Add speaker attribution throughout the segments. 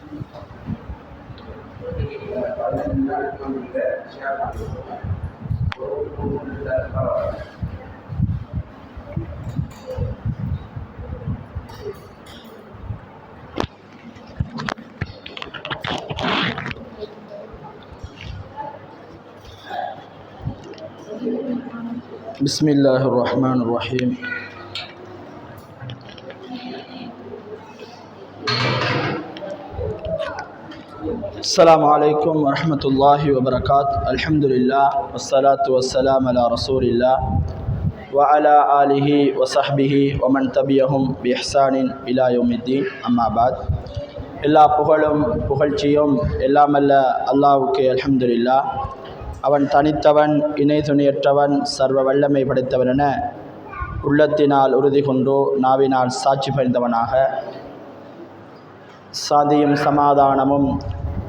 Speaker 1: بسم الله الرحمن الرحيم. السلام عليكم ورحمة الله وبركاته. الحمد لله والصلاة والسلام على رسول الله وعلى آله وصحبه ومن تبعهم بإحسان إلى يوم الدين. أما بعد. எல்லா புகழும் புகழ்ச்சியும் எல்லாமல்ல அல்லாஹ்வுக்கே அல்ஹம்துலில்லாஹ். அவன் தனித்தவன், இணை துணையற்றவன், சர்வ வல்லமை படைத்தவன் என உள்ளத்தினால் உறுதி கொண்டு நாவினால் சாட்சி பறிந்தவனாக, சாந்தியும் சமாதானமும்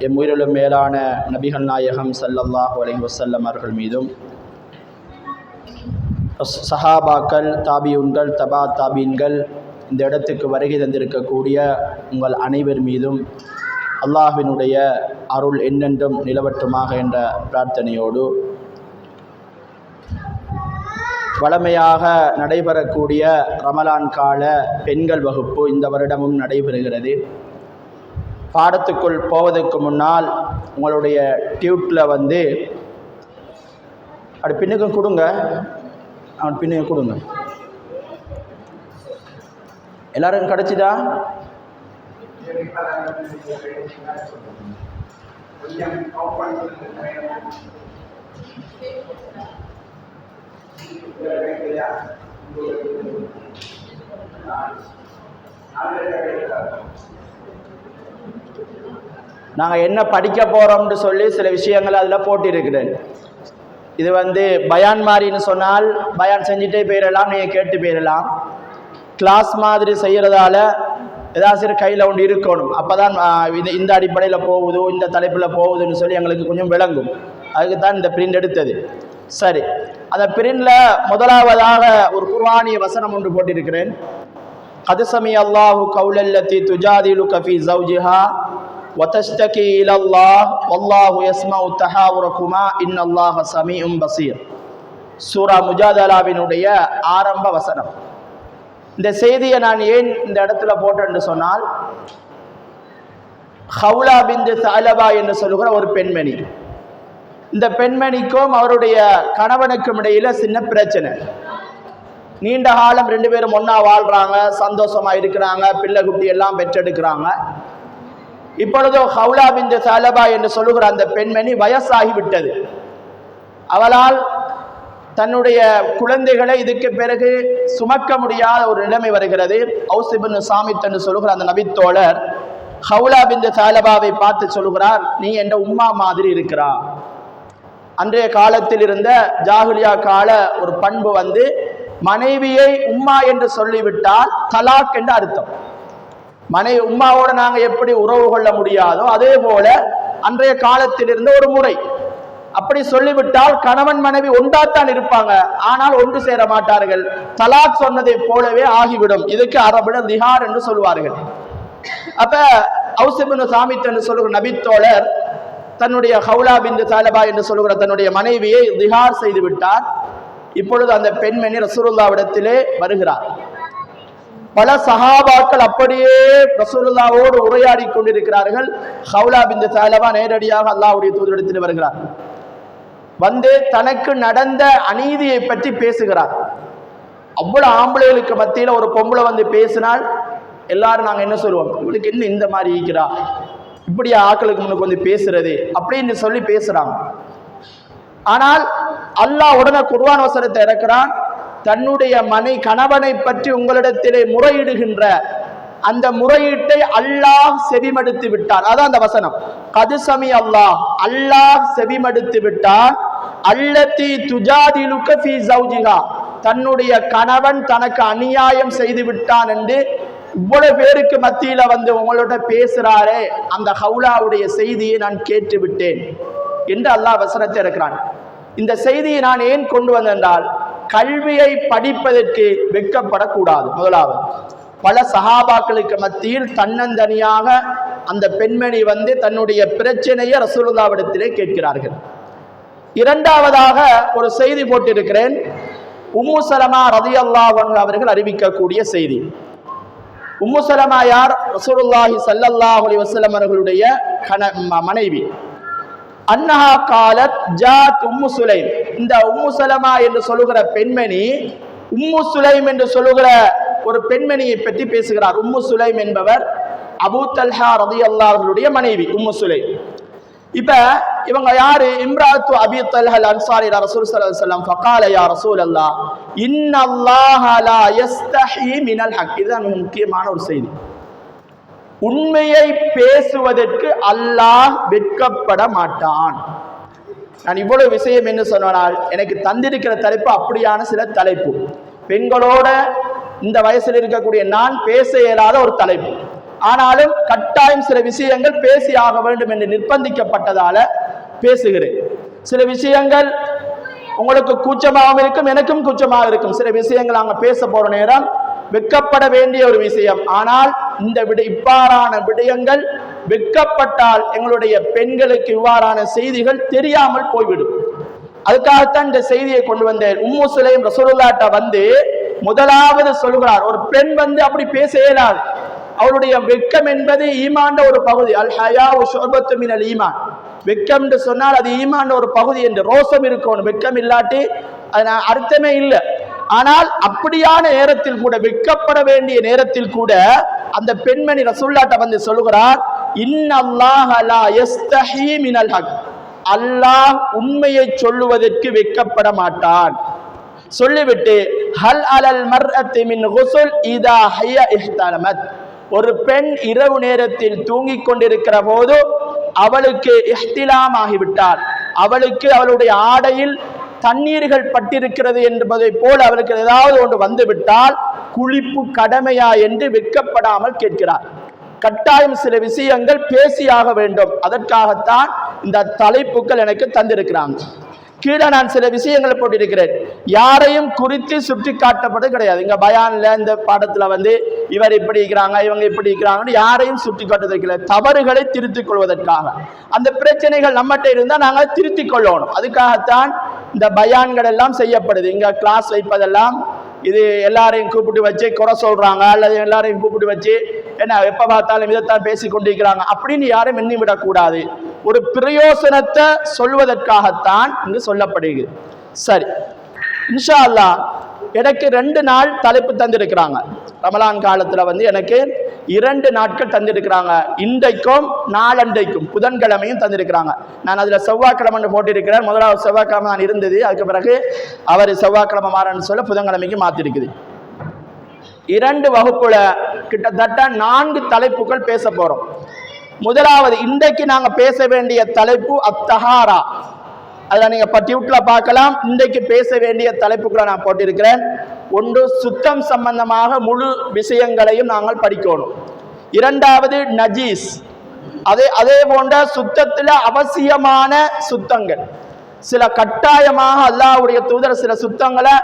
Speaker 1: எம் உயிரிலும் மேலான நபிகள் நாயகம் ஸல்லல்லாஹு அலைஹி வஸல்லம் அவர்கள் மீதும், சஹாபாக்கள், தாபியூன்கள், தபா தாபீன்கள், இந்த இடத்துக்கு வருகை தந்திருக்கக்கூடிய உங்கள் அனைவர் மீதும் அல்லாஹ்வினுடைய அருள் என்னென்றும் நிலவட்டுமாக என்ற பிரார்த்தனையோடு, வழமையாக நடைபெறக்கூடிய ரமலான் கால பெண்கள் வகுப்பு இந்த வருடமும் நடைபெறுகிறது. பாடத்துக்குள் போவதற்கு முன்னால் உங்களுடைய டியூட்டில் அப்படி பின்னுக்கு கொடுங்க, அவன் பின்னுக்கு கொடுங்க. எல்லாரும் கிடச்சிதா? நாங்கள் என்ன படிக்க போகிறோம்னு சொல்லி சில விஷயங்கள் அதில் போட்டிருக்கிறேன். இது பயான் மாதிரின்னு சொன்னால் பயான் செஞ்சுட்டே போயிடலாம், நீங்கள் கேட்டு போயிடலாம். கிளாஸ் மாதிரி செய்கிறதால ஏதாச்சும் கையில் ஒன்று இருக்கணும். அப்போ தான் இந்த அடிப்படையில் போகுது, இந்த தலைப்பில் போகுதுன்னு சொல்லி எங்களுக்கு கொஞ்சம் விளங்கும். அதுக்கு தான் இந்த பிரிண்ட் எடுத்தது. சரி, அந்த பிரிண்டில் முதலாவதாக ஒரு குர்ஆனிய வசனம் ஒன்று போட்டிருக்கிறேன். கத் சமிஅ அல்லாஹு கௌலல்லதி துஜாதிலுக ஃபீ ஸௌஜிஹா வதஸ்தகி இலல்லாஹ் வல்லாஹு யஸ்மஉ தஹாவுரகுமா இன்னல்லாஹ ஸமீஉம் பஸீர். சூரா முஜாதலாவினுடைய ஆரம்ப வசனம். இந்த செய்தியை நான் ஏன் இந்த இடத்துல போட்டேன்னு சொன்னால், ஹவுலா பின்த் தஅலபா என்று சொல்லுகிற ஒரு பெண்மணி, இந்த பெண்மணிக்கும் அவருடைய கணவனுக்கும் இடையில சின்ன பிரச்சனை. நீண்ட காலம் ரெண்டு பேரும் ஒன்னா வாழ்றாங்க, சந்தோஷமா இருக்கிறாங்க, பிள்ளை குட்டி எல்லாம் பெற்றெடுக்கிறாங்க. இப்பொழுதோ ஹவுலா பின்த் தஅலபா என்று சொல்லுகிற அந்த பெண்மணி வயசாகி விட்டது. அவளால் தன்னுடைய குழந்தைகளை இதுக்கு பிறகு சுமக்க முடியாத ஒரு நிலைமை வருகிறது. ஔஸ் இப்னு சாமித் என்று சொல்லுகிற அந்த நபித்தோழர் ஹவுலா பின்த் தஅலபாவை பார்த்து சொல்லுகிறார், நீ என்ற உம்மா மாதிரி இருக்கிறா. அன்றைய காலத்தில் இருந்த ஜாஹிலியா கால ஒரு பண்பு மனைவியை உம்மா என்று சொல்லிவிட்டால் தலாக் என்று அர்த்தம். மனைவி உம்மாவோட நாங்கள் எப்படி உறவு கொள்ள முடியாதோ அதே போல அன்றைய காலத்தில் இருந்த ஒரு முறை. அப்படி சொல்லிவிட்டால் கணவன் மனைவி ஒன்றாத்தான் இருப்பாங்க, ஆனால் ஒன்று சேர மாட்டார்கள். தலாக் சொன்னதை போலவே ஆகிவிடும். இதுக்கு அரபுல திஹார் என்று சொல்வார்கள். அப்ப ஔஸ் இப்னு சாமித் என்று சொல்லுகிற நபித்தோழர் தன்னுடைய ஹவுலா பின்த் தஅலபா என்று சொல்லுகிற தன்னுடைய மனைவியை திஹார் செய்து விட்டார். இப்பொழுது அந்த பெண்மணி ரசூலுல்லாஹ்விடத்திலே வருகிறார். பல சஹாபாக்கள் அப்படியே ரசூலுல்லாஹ்வோடு உரையாடி கொண்டிருக்கிறார்கள். ஹவுலா பின்த் தஅலபா நேரடியாக அல்லாஹ்வுடைய தூதரிடத்தில் வருகிறார். தனக்கு நடந்த அநீதியை பற்றி பேசுகிறார். அவ்வளவு ஆம்பளைகளுக்கு மத்தியில் ஒரு பொம்பளை பேசினால் எல்லாரும் நாங்கள் என்ன சொல்லுவோம், இவளுக்கு என்ன இந்த மாதிரி இருக்கிறா, இப்படியா ஆக்களுக்கு முன்னுக்கு பேசுறது அப்படின்னு சொல்லி பேசுறாங்க. ஆனால் அல்லாஹ் உடனே குர்ஆன் வசனத்தை இறக்குறான். தன்னுடைய கணவனை பற்றி உங்களிடத்திலே முறையிடுகின்ற அந்த முறையீட்டை அல்லாஹ் செவிமடுத்து விட்டான். அதான் அந்த வசனம். கது சமி அல்லாஹ் செவிமடுத்து விட்டான். அல்லதி துஜாதிலுக ஃபீ ஸௌஜிஹா, தன்னுடைய கணவன் தனக்கு அநியாயம் செய்து விட்டான் என்று இவ்வளவு பேருக்கு மத்தியில உங்களோட பேசுறாரே, அந்த ஹவுலாவுடைய செய்தியை நான் கேட்டு விட்டேன் என்று அல்லாஹ் வசனத்தை இருக்கிறான். இந்த செய்தியை நான் ஏன் கொண்டு வந்தென்றால், கல்வியை படிப்பதற்கு வெட்கப்படக்கூடாது. முதலாவது, பல சஹாபாக்களுக்கு மத்தியில் தன்னந்தனியாக அந்த பெண்மணி வந்து தன்னுடைய பிரச்சனையை ரசூலுல்லாஹ்விடத்திலே கேட்கிறார்கள். இரண்டாவதாக ஒரு செய்தி போட்டிருக்கிறேன். உம்மு சலமா ரலியல்லாஹு அன்ஹா அவர்கள் அறிவிக்கக்கூடிய செய்தி. உம்மு சலமா யார்? ரசூலுல்லாஹி ஸல்லல்லாஹு அலைஹி வஸல்லம் அவர்களுடைய மனைவி. அன்னஹா காலத் ஜாத் உம்மு சுலைம். இந்த உம்மு சலமா என்று சொல்லுகிற பெண்மணி உம்மு சுலைம் என்று சொல்லுகிற ஒரு பெண்மணியை பற்றி பேசுகிறார். உம்மு சுலைம் என்பவர் அபூ தல்ஹா ரலியல்லாஹு அவர்களுடைய மனைவி உம்மு சுலைம். இப்ப இவங்க யாரு? இம்ராத்து அபீ தல்ஹா அல் அன்சாரி ரசூல் ஸல்லல்லாஹு அலைஹி வஸல்லம் ஃபகால யா ரசூலல்லாஹ் இன்னல்லாஹ லா யஸ்தஹி மினல் ஹக். இதுதான் முக்கியமான ஒரு செய்தி. உண்மையை பேசுவதற்கு அல்லாஹ் வெட்கப்பட மாட்டான். நான் இவ்வளவு விஷயம் என்ன சொன்னால் எனக்கு தந்திருக்கிற தலைப்பு அப்படியான சில தலைப்பு. பெண்களோட இந்த வயசில் இருக்கக்கூடிய நான் பேச இயலாத ஒரு தலைப்பு. ஆனாலும் கட்டாயம் சில விஷயங்கள் பேசி ஆக வேண்டும் என்று நிர்பந்திக்கப்பட்டதால பேசுகிறேன். சில விஷயங்கள் உங்களுக்கு கூச்சமாகவும் இருக்கும், எனக்கும் கூச்சமாக இருக்கும். சில விஷயங்கள் நாங்கள் பேச போற நேரம் வெட்கப்பட வேண்டிய ஒரு விஷயம். ஆனால் இந்த இவ்வாறான விடயங்கள் வெட்கப்பட்டால் எங்களுடைய பெண்களுக்கு இவ்வாறான செய்திகள் தெரியாமல் போய்விடும். அதுக்காகத்தான் இந்த செய்தியை கொண்டு வந்தேன். உம்மு சுலைம் ரசூலுல்லாஹ்ட்ட வந்து முதலாவது சொல்கிறார், ஒரு பெண் வந்து அப்படி பேச இயலாது. அவருடைய வெட்கம் என்பது ஈமான் ஒரு பகுதி. அல் ஹயாஉ ஷுஅபத்து மினல் ஈமான். வெட்கம் என்று சொன்னால் அது ஈமான் ஒரு பகுதி என்று. ரோசம் இருக்கணும், வெட்கம் இல்லாட்டி அது அர்த்தமே இல்லை. ஆனால் அப்படியான நேரத்தில் கூட, வெட்கப்பட வேண்டிய நேரத்தில் கூட அந்த பெண்மணி ரசூலுல்லாஹ்ட்ட வந்து சொல்லுகிறார், இன்னல்லாஹ லா யஸ்தஹி மினல் ஹக். அல்லாஹ் உண்மையை சொல்லுவதற்கு வெட்கப்பட மாட்டான். சொல்லிவிட்டு ஹல் அலல் மர்அத்தி மின் குஸ்ல் இதா ஹிய இஹ்தலமத். ஒரு பெண் இரவு நேரத்தில் தூங்கிக் கொண்டிருக்கிற போது அவளுக்கு இஹ்திலாம் ஆகிவிட்டால், அவளுக்கு அவளுடைய ஆடையில் தண்ணீர்கள் பட்டிருக்கிறது என்பதை போல் அவளுக்கு ஏதாவது ஒன்று வந்துவிட்டால் குளிப்பு கடமையா என்று வெட்கப்படாமல் கேட்கிறார். கட்டாயம் சில விஷயங்கள் பேசியாக வேண்டும். அதற்காகத்தான் இந்த தலைப்புகள் எனக்கு தந்திருக்கிறாங்க. கீழே நான் சில விஷயங்களை போட்டிருக்கிறேன். யாரையும் குறித்து சுட்டி காட்டப்பது கிடையாது. இங்க பயான்ல இந்த பாடத்துல வந்து இவர் இப்படி இருக்கிறாங்க, இவங்க இப்படி இருக்கிறாங்கன்னு யாரையும் சுட்டி காட்டுவதற்கு, தவறுகளை திருத்திக் கொள்வதற்காக. அந்த பிரச்சனைகள் நம்மகிட்ட இருந்தால் நாங்கள் திருத்திக் கொள்ளணும். அதுக்காகத்தான் இந்த பயான்கள் எல்லாம் செய்யப்படுது. இங்க கிளாஸ் வைப்பதெல்லாம் இது எல்லாரையும் கூப்பிட்டு வச்சு குறை சொல்றாங்க, அல்லது எல்லாரையும் கூப்பிட்டு வச்சு என்ன எப்ப பார்த்தாலும் இதைத்தான் பேசி கொண்டிருக்கிறாங்க அப்படின்னு யாரும் எண்ணிவிடக்கூடாது. ஒரு பிரயோசனத்தை சொல்வதற்காகத்தான் இங்கு சொல்லப்படுகிறது. சரி, இன்ஷா அல்லாஹ் எனக்கு 2 நாள் தலைப்பு தந்திருக்கிறாங்க. ரமலான் காலத்துல வந்து எனக்கு 2 நாட்கள் தந்திருக்கிறாங்க. இன்றைக்கும் நாளண்டைக்கும் புதன்கிழமையும் தந்திருக்கிறாங்க. நான் அதுல செவ்வாய்க்கிழமை போட்டிருக்கிறேன். முதலாவது செவ்வாய்க்கிழமை தான் இருந்தது. அதுக்கு பிறகு அவர் செவ்வாய்க்கிழமை மாறன்னு சொல்ல புதன்கிழமைக்கு மாத்திருக்குது. 2 வகுப்புல கிட்டத்தட்ட 4 தலைப்புகள் பேச போறோம். முதலாவது இன்றைக்கு நாங்க பேச வேண்டிய தலைப்பு அத்தஹாரா. அதில் நீங்க பட்டியூட்ல பார்க்கலாம். இன்றைக்கு பேச வேண்டிய தலைப்புகளை நான் போட்டிருக்கிறேன். ஒன்று, சுத்தம் சம்பந்தமாக முழு விஷயங்களையும் நாங்கள் படிக்கணும். இரண்டாவது நஜீஸ். அதே போன்ற சுத்தத்தில் அவசியமான சுத்தங்கள், சில கட்டாயமாக அல்லாஹ்வுடைய தூதர் சில சுத்தங்களை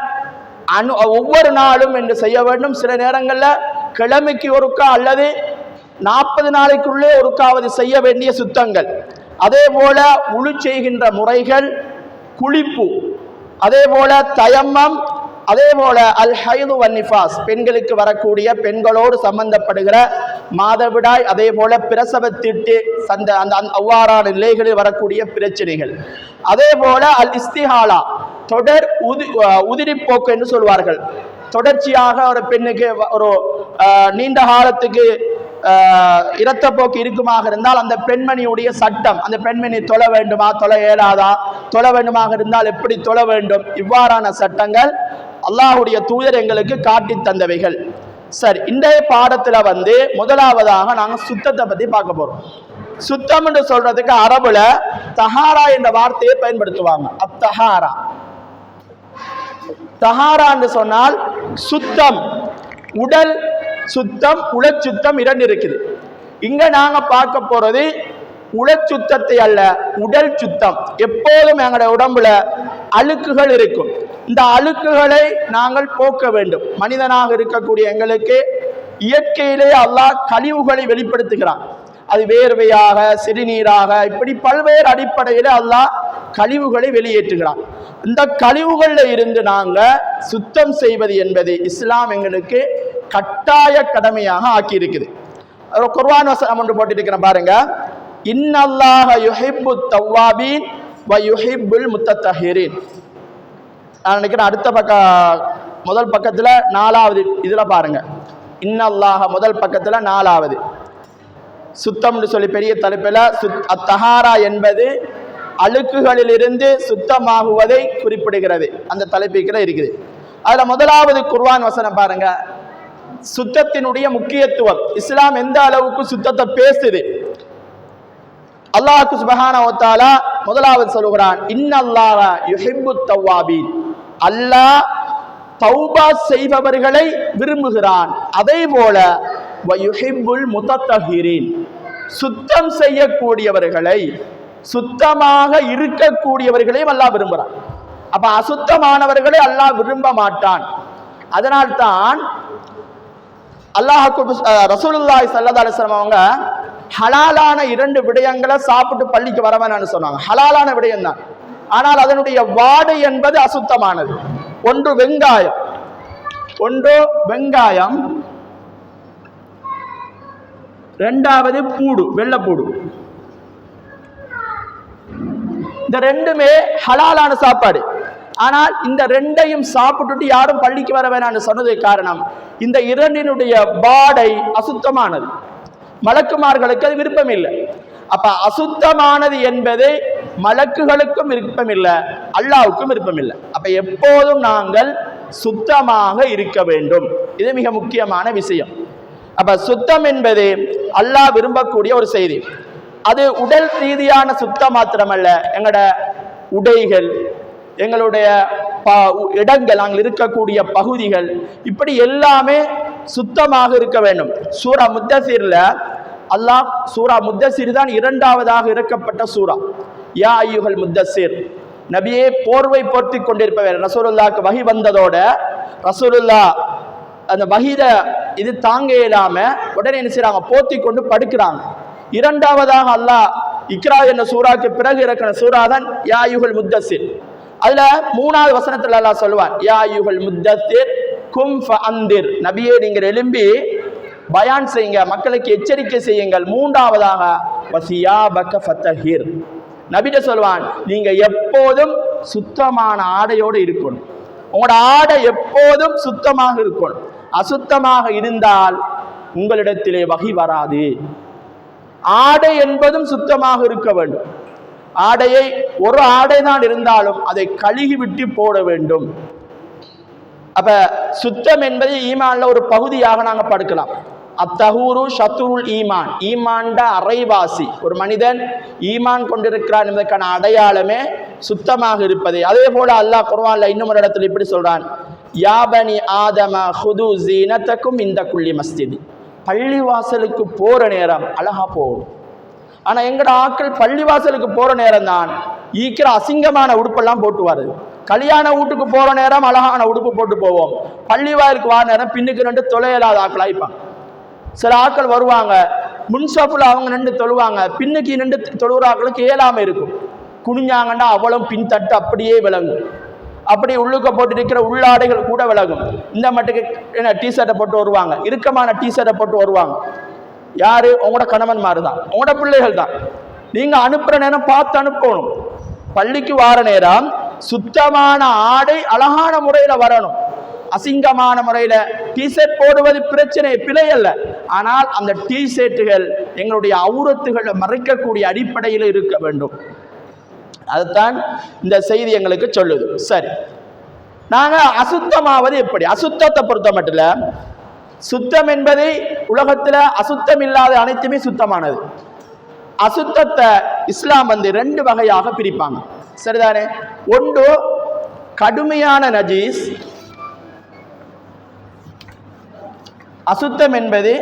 Speaker 1: ஒவ்வொரு நாளும் என்று செய்ய வேண்டும். சில நேரங்களில் கிழமைக்கு ஒருக்கா அல்லது 40 நாளைக்குள்ளே ஒருக்காவது செய்ய வேண்டிய சுத்தங்கள். அதே போல உழு செய்கின்ற முறைகள், குளிப்பு, அதே போல தயம்மம், அதே போல அல் ஹைது வன் நிஃபாஸ், பெண்களுக்கு வரக்கூடிய பெண்களோடு சம்பந்தப்படுகிற மாதவிடாய், அதே போல பிரசவத்திட்டு அந்த அவ்வாறான நிலைகளில் வரக்கூடிய பிரச்சனைகள், அதே போல அல் இஸ்திஹாலா, தொடர் உதிரிப்போக்கு என்று சொல்வார்கள். தொடர்ச்சியாக ஒரு பெண்ணுக்கு ஒரு நீண்ட காலத்துக்கு இரத்தப்போக்கு இருக்குமாக இருந்தால் அந்த பெண்மணியுடைய சட்டம், அந்த பெண்மணி தொழ வேண்டுமா, தொழ இயலாதா, தொழ வேண்டுமாக இருந்தால் எப்படி தொழ வேண்டும், இவ்வாறான சட்டங்கள் அல்லாஹ்வுடைய தூதர் எங்களுக்கு காட்டி தந்தவைகள். சரி, இன்றைய பாடத்துல வந்து முதலாவதாக நாங்க சுத்தத்தை பத்தி பார்க்க போறோம். சுத்தம் என்று சொல்றதுக்கு அரபுல தஹாரா என்ற வார்த்தையை பயன்படுத்துவாங்க. அத்தஹாரா, தஹாரா என்று சொன்னால் சுத்தம், உடல் சுத்தம், உளச்சுத்தம் 2 இருக்குது. இங்க நாங்க பார்க்க போறது உளச்சுத்தத்தை அல்ல, உடல் சுத்தம். எப்போதும் எங்களுடைய உடம்புல அழுக்குகள் இருக்கும். இந்த அழுக்குகளை நாங்கள் போக்க வேண்டும். மனிதனாக இருக்கக்கூடிய எங்களுக்கு இயற்கையிலே அல்லாஹ் கழிவுகளை வெளிப்படுத்துகிறான். அது வேர்வையாக, சிறுநீராக, இப்படி பல்வேறு அடிப்படையில் அல்லாஹ் கழிவுகளை வெளியேற்றுகிறான். இந்த கழிவுகளில் இருந்து நாங்க சுத்தம் செய்வது என்பது இஸ்லாம் எங்களுக்கு கட்டாய கடமையாக ஆக்கி இருக்குது. குர்ஆன் வசனம் ஒன்று போட்டிருக்கிறேன் பாருங்க. இன்னல்லாஹ யுஹிப்புத் தவ்வாபீன் வ யுஹிப்புல் முத்தத்தஹிரீன். நான் நினைக்கிறேன் அடுத்த முதல் பக்கத்துல 4வது இதுல பாருங்க. இன்னல்லாஹ முதல் பக்கத்துல 4வது சுத்தம்னு சொல்லி பெரிய தலைப்பில் அத்தஹாரா என்பது அழுக்குகளிலிருந்து சுத்தமாகுவதை குறிப்பிடுகிறது. அந்த தலைப்புல இருக்குது. அதுல முதலாவது குர்ஆன் வசனம் பாருங்க. சுத்தத்தினுடைய முக்கியத்துவம், இஸ்லாம் எந்த அளவுக்கு சுத்தத்தை பேசுது. அல்லாஹ் சுப்ஹானஹு வ தஆலா முதலாவது சொல்கிறான், இன்னல்லாஹ யுஹிப்புத் தவ்வாபீன். அல்லாஹ் தௌபா செய்பவர்களை விரும்புகிறான். அதே போல வ யுஹிப்புல் முத்தத்தஹிரீன், சுத்தம் செய்யக்கூடியவர்களை, சுத்தமாக இருக்கக்கூடியவர்களையும் அல்லாஹ் விரும்புகிறான். அப்ப அசுத்தமானவர்களை அல்லாஹ் விரும்ப மாட்டான். அதனால்தான் ரசூலுல்லாஹி ஸல்லல்லாஹு அலைஹி வஸல்லம் அவங்க ஹலாலான 2 விடயங்களை சாப்பிட்டு பள்ளிக்கு வர வேணாம்னு சொன்னாங்க. ஹலாலான விடயம் தான், ஆனால் அதனுடைய வாடை என்பது அசுத்தமானது. ஒன்று வெங்காயம், 2வது பூடு, வெள்ளைப்பூடு. இந்த 2மே ஹலாலான சாப்பாடு. ஆனால் இந்த 2ஐயும் சாப்பிட்டுட்டு யாரும் பள்ளிக்கு வர வேணாம்னு சொன்னதுக்கு காரணம், இந்த 2னுடைய வாடை அசுத்தமானது. மலக்குமார்களுக்கு அது விருப்பம் இல்லை. அப்ப அசுத்தமானது என்பது மலக்குகளுக்கும் விருப்பம் இல்லை, அல்லாஹ்வுக்கும் விருப்பம் இல்லை. அப்ப எப்போதும் நாங்கள் சுத்தமாக இருக்க வேண்டும். இது மிக முக்கியமான விஷயம். அப்ப சுத்தம் என்பது அல்லாஹ் விரும்பக்கூடிய ஒரு செய்தி. அது உடல் ரீதியான சுத்தம் மாத்திரமல்ல, எங்களோட உடைகள், எங்களுடைய இடங்கள், நாங்கள் இருக்கக்கூடிய பகுதிகள், இப்படி எல்லாமே சுத்தமாக இருக்க வேண்டும். சூரா முத்தஸிர்ல அல்லாஹ், சூரா முத்தஸிர் தான் 2வதாக இறக்கப்பட்ட சூரா. யா அய்யுஹல் முத்தஸிர், நபியே போர்வை போர்த்தி கொண்டிருப்பவர். ரசூலுல்லாஹ்க்கு வஹி வந்ததோட ரசூலுல்லாஹ் அந்த வஹீத இது தாங்க இயலாம உடனே என்ன செய்றாங்க, போர்த்தி கொண்டு படுக்கிறாங்க. 2வதாக அல்லாஹ் இக்ரா என்ற சூறாக்கு பிறகு இறக்கின சூறா தான் யா அய்யுஹல் முத்தஸிர். அதுல 3வது வசனத்துல அல்லாஹ் சொல்வான், யா அய்யுஹல் முத்தஸிர் கும் ஃபஅந்திர், நபியே நீங்கள் எழும்பி பயான் செய்யுங்க, மக்களுக்கு எச்சரிக்கை செய்யுங்கள். 3வதாக வசியாபக ஃபதஹிர், நபிட்ட சொல்வான், நீங்க எப்போதும் சுத்தமான ஆடையோடு இருக்கணும். உங்களோட ஆடை எப்போதும் சுத்தமாக இருக்கணும். அசுத்தமாக இருந்தால் உங்களிடத்திலே வகி வராது. ஆடை என்பதும் சுத்தமாக இருக்க வேண்டும். ஆடையை ஒரு ஆடை தான் இருந்தாலும் அதை கழுகி விட்டு போட வேண்டும். அப்ப சுத்தம் என்பது ஈமான்ல ஒரு பகுதியாக நாங்க படுக்கலாம். அத்தஹூரு ஷத்ருல் ஈமான், ஈமான்ட அரைவாசி. ஒரு மனிதன் ஈமான் கொண்டிருக்கிறான் என்பதற்கான அடையாளமே சுத்தமாக இருப்பது. அதே போல அல்லாஹ் குர்ஆன்ல இன்னும் ஒரு இடத்துல இப்படி சொல்றான், யா பனி ஆதம ஹுது ஸீனத்தக்கும் இந்த குல்லி மஸ்ஜித். பள்ளிவாசலுக்கு போற நேரம் அழகா போகணும். ஆனா எங்கட ஆட்கள் பள்ளிவாசலுக்கு போற நேரம் தான் ஈக்கிற அசிங்கமான உடுப்பெல்லாம் போட்டு வருது. கல்யாண வீட்டுக்கு போற நேரம் அழகான உடுப்பு போட்டு போவோம், பள்ளி வாயிலுக்கு வர நேரம் பின்னுக்கு 2 தொலையலாத ஆக்களாய்ப்பாங்க. சில ஆட்கள் வருவாங்க, முன்சாப்புல அவங்க 2 தொழுவாங்க, பின்னுக்கு 2 தொழுகிறாக்களுக்கு இயலாம இருக்கும். குனிஞ்சாங்கன்னா அவ்வளவு பின் தட்டு அப்படியே விளங்கும். அப்படி உள்ளுக்க போட்டு இருக்கிற உள்ளாடைகள் கூட விலகும். இந்த மட்டுக்கு என்ன டிஷர்ட்டை போட்டு வருவாங்க, இறுக்கமான டிஷர்ட்டை போட்டு வருவாங்க. யாரு? உங்களோட கணவன்மாரு தான், உங்களோட பிள்ளைகள் தான். நீங்க அனுப்புற நேரம் பார்த்து அனுப்பணும். பள்ளிக்கு வார நேரம் சுத்தமான ஆடை அழகான முறையில வரணும். அசிங்கமான முறையில டிஷர்ட் போடுவது பிரச்சனை, பிழை அல்ல. ஆனால் அந்த டிஷர்ட்டுகள் எங்களுடைய அவுரத்துகளை மறைக்கக்கூடிய அடிப்படையில் இருக்க வேண்டும். அதுதான் இந்த செய்தி எங்களுக்கு சொல்லுது. சரி, நாங்க அசுத்தமாவது எப்படி? அசுத்தத்தை பொறுத்த மட்டும் இல்ல, சுத்தம் என்பது உலகத்துல அசுத்தம் இல்லாத அனைத்துமே சுத்தமானது. அசுத்தத்தை இஸ்லாம் 2 வகையாக பிரிப்பாங்க. சரிதானே? ஒன்று கடுமையான நஜீஸ். அசுத்தம் என்பது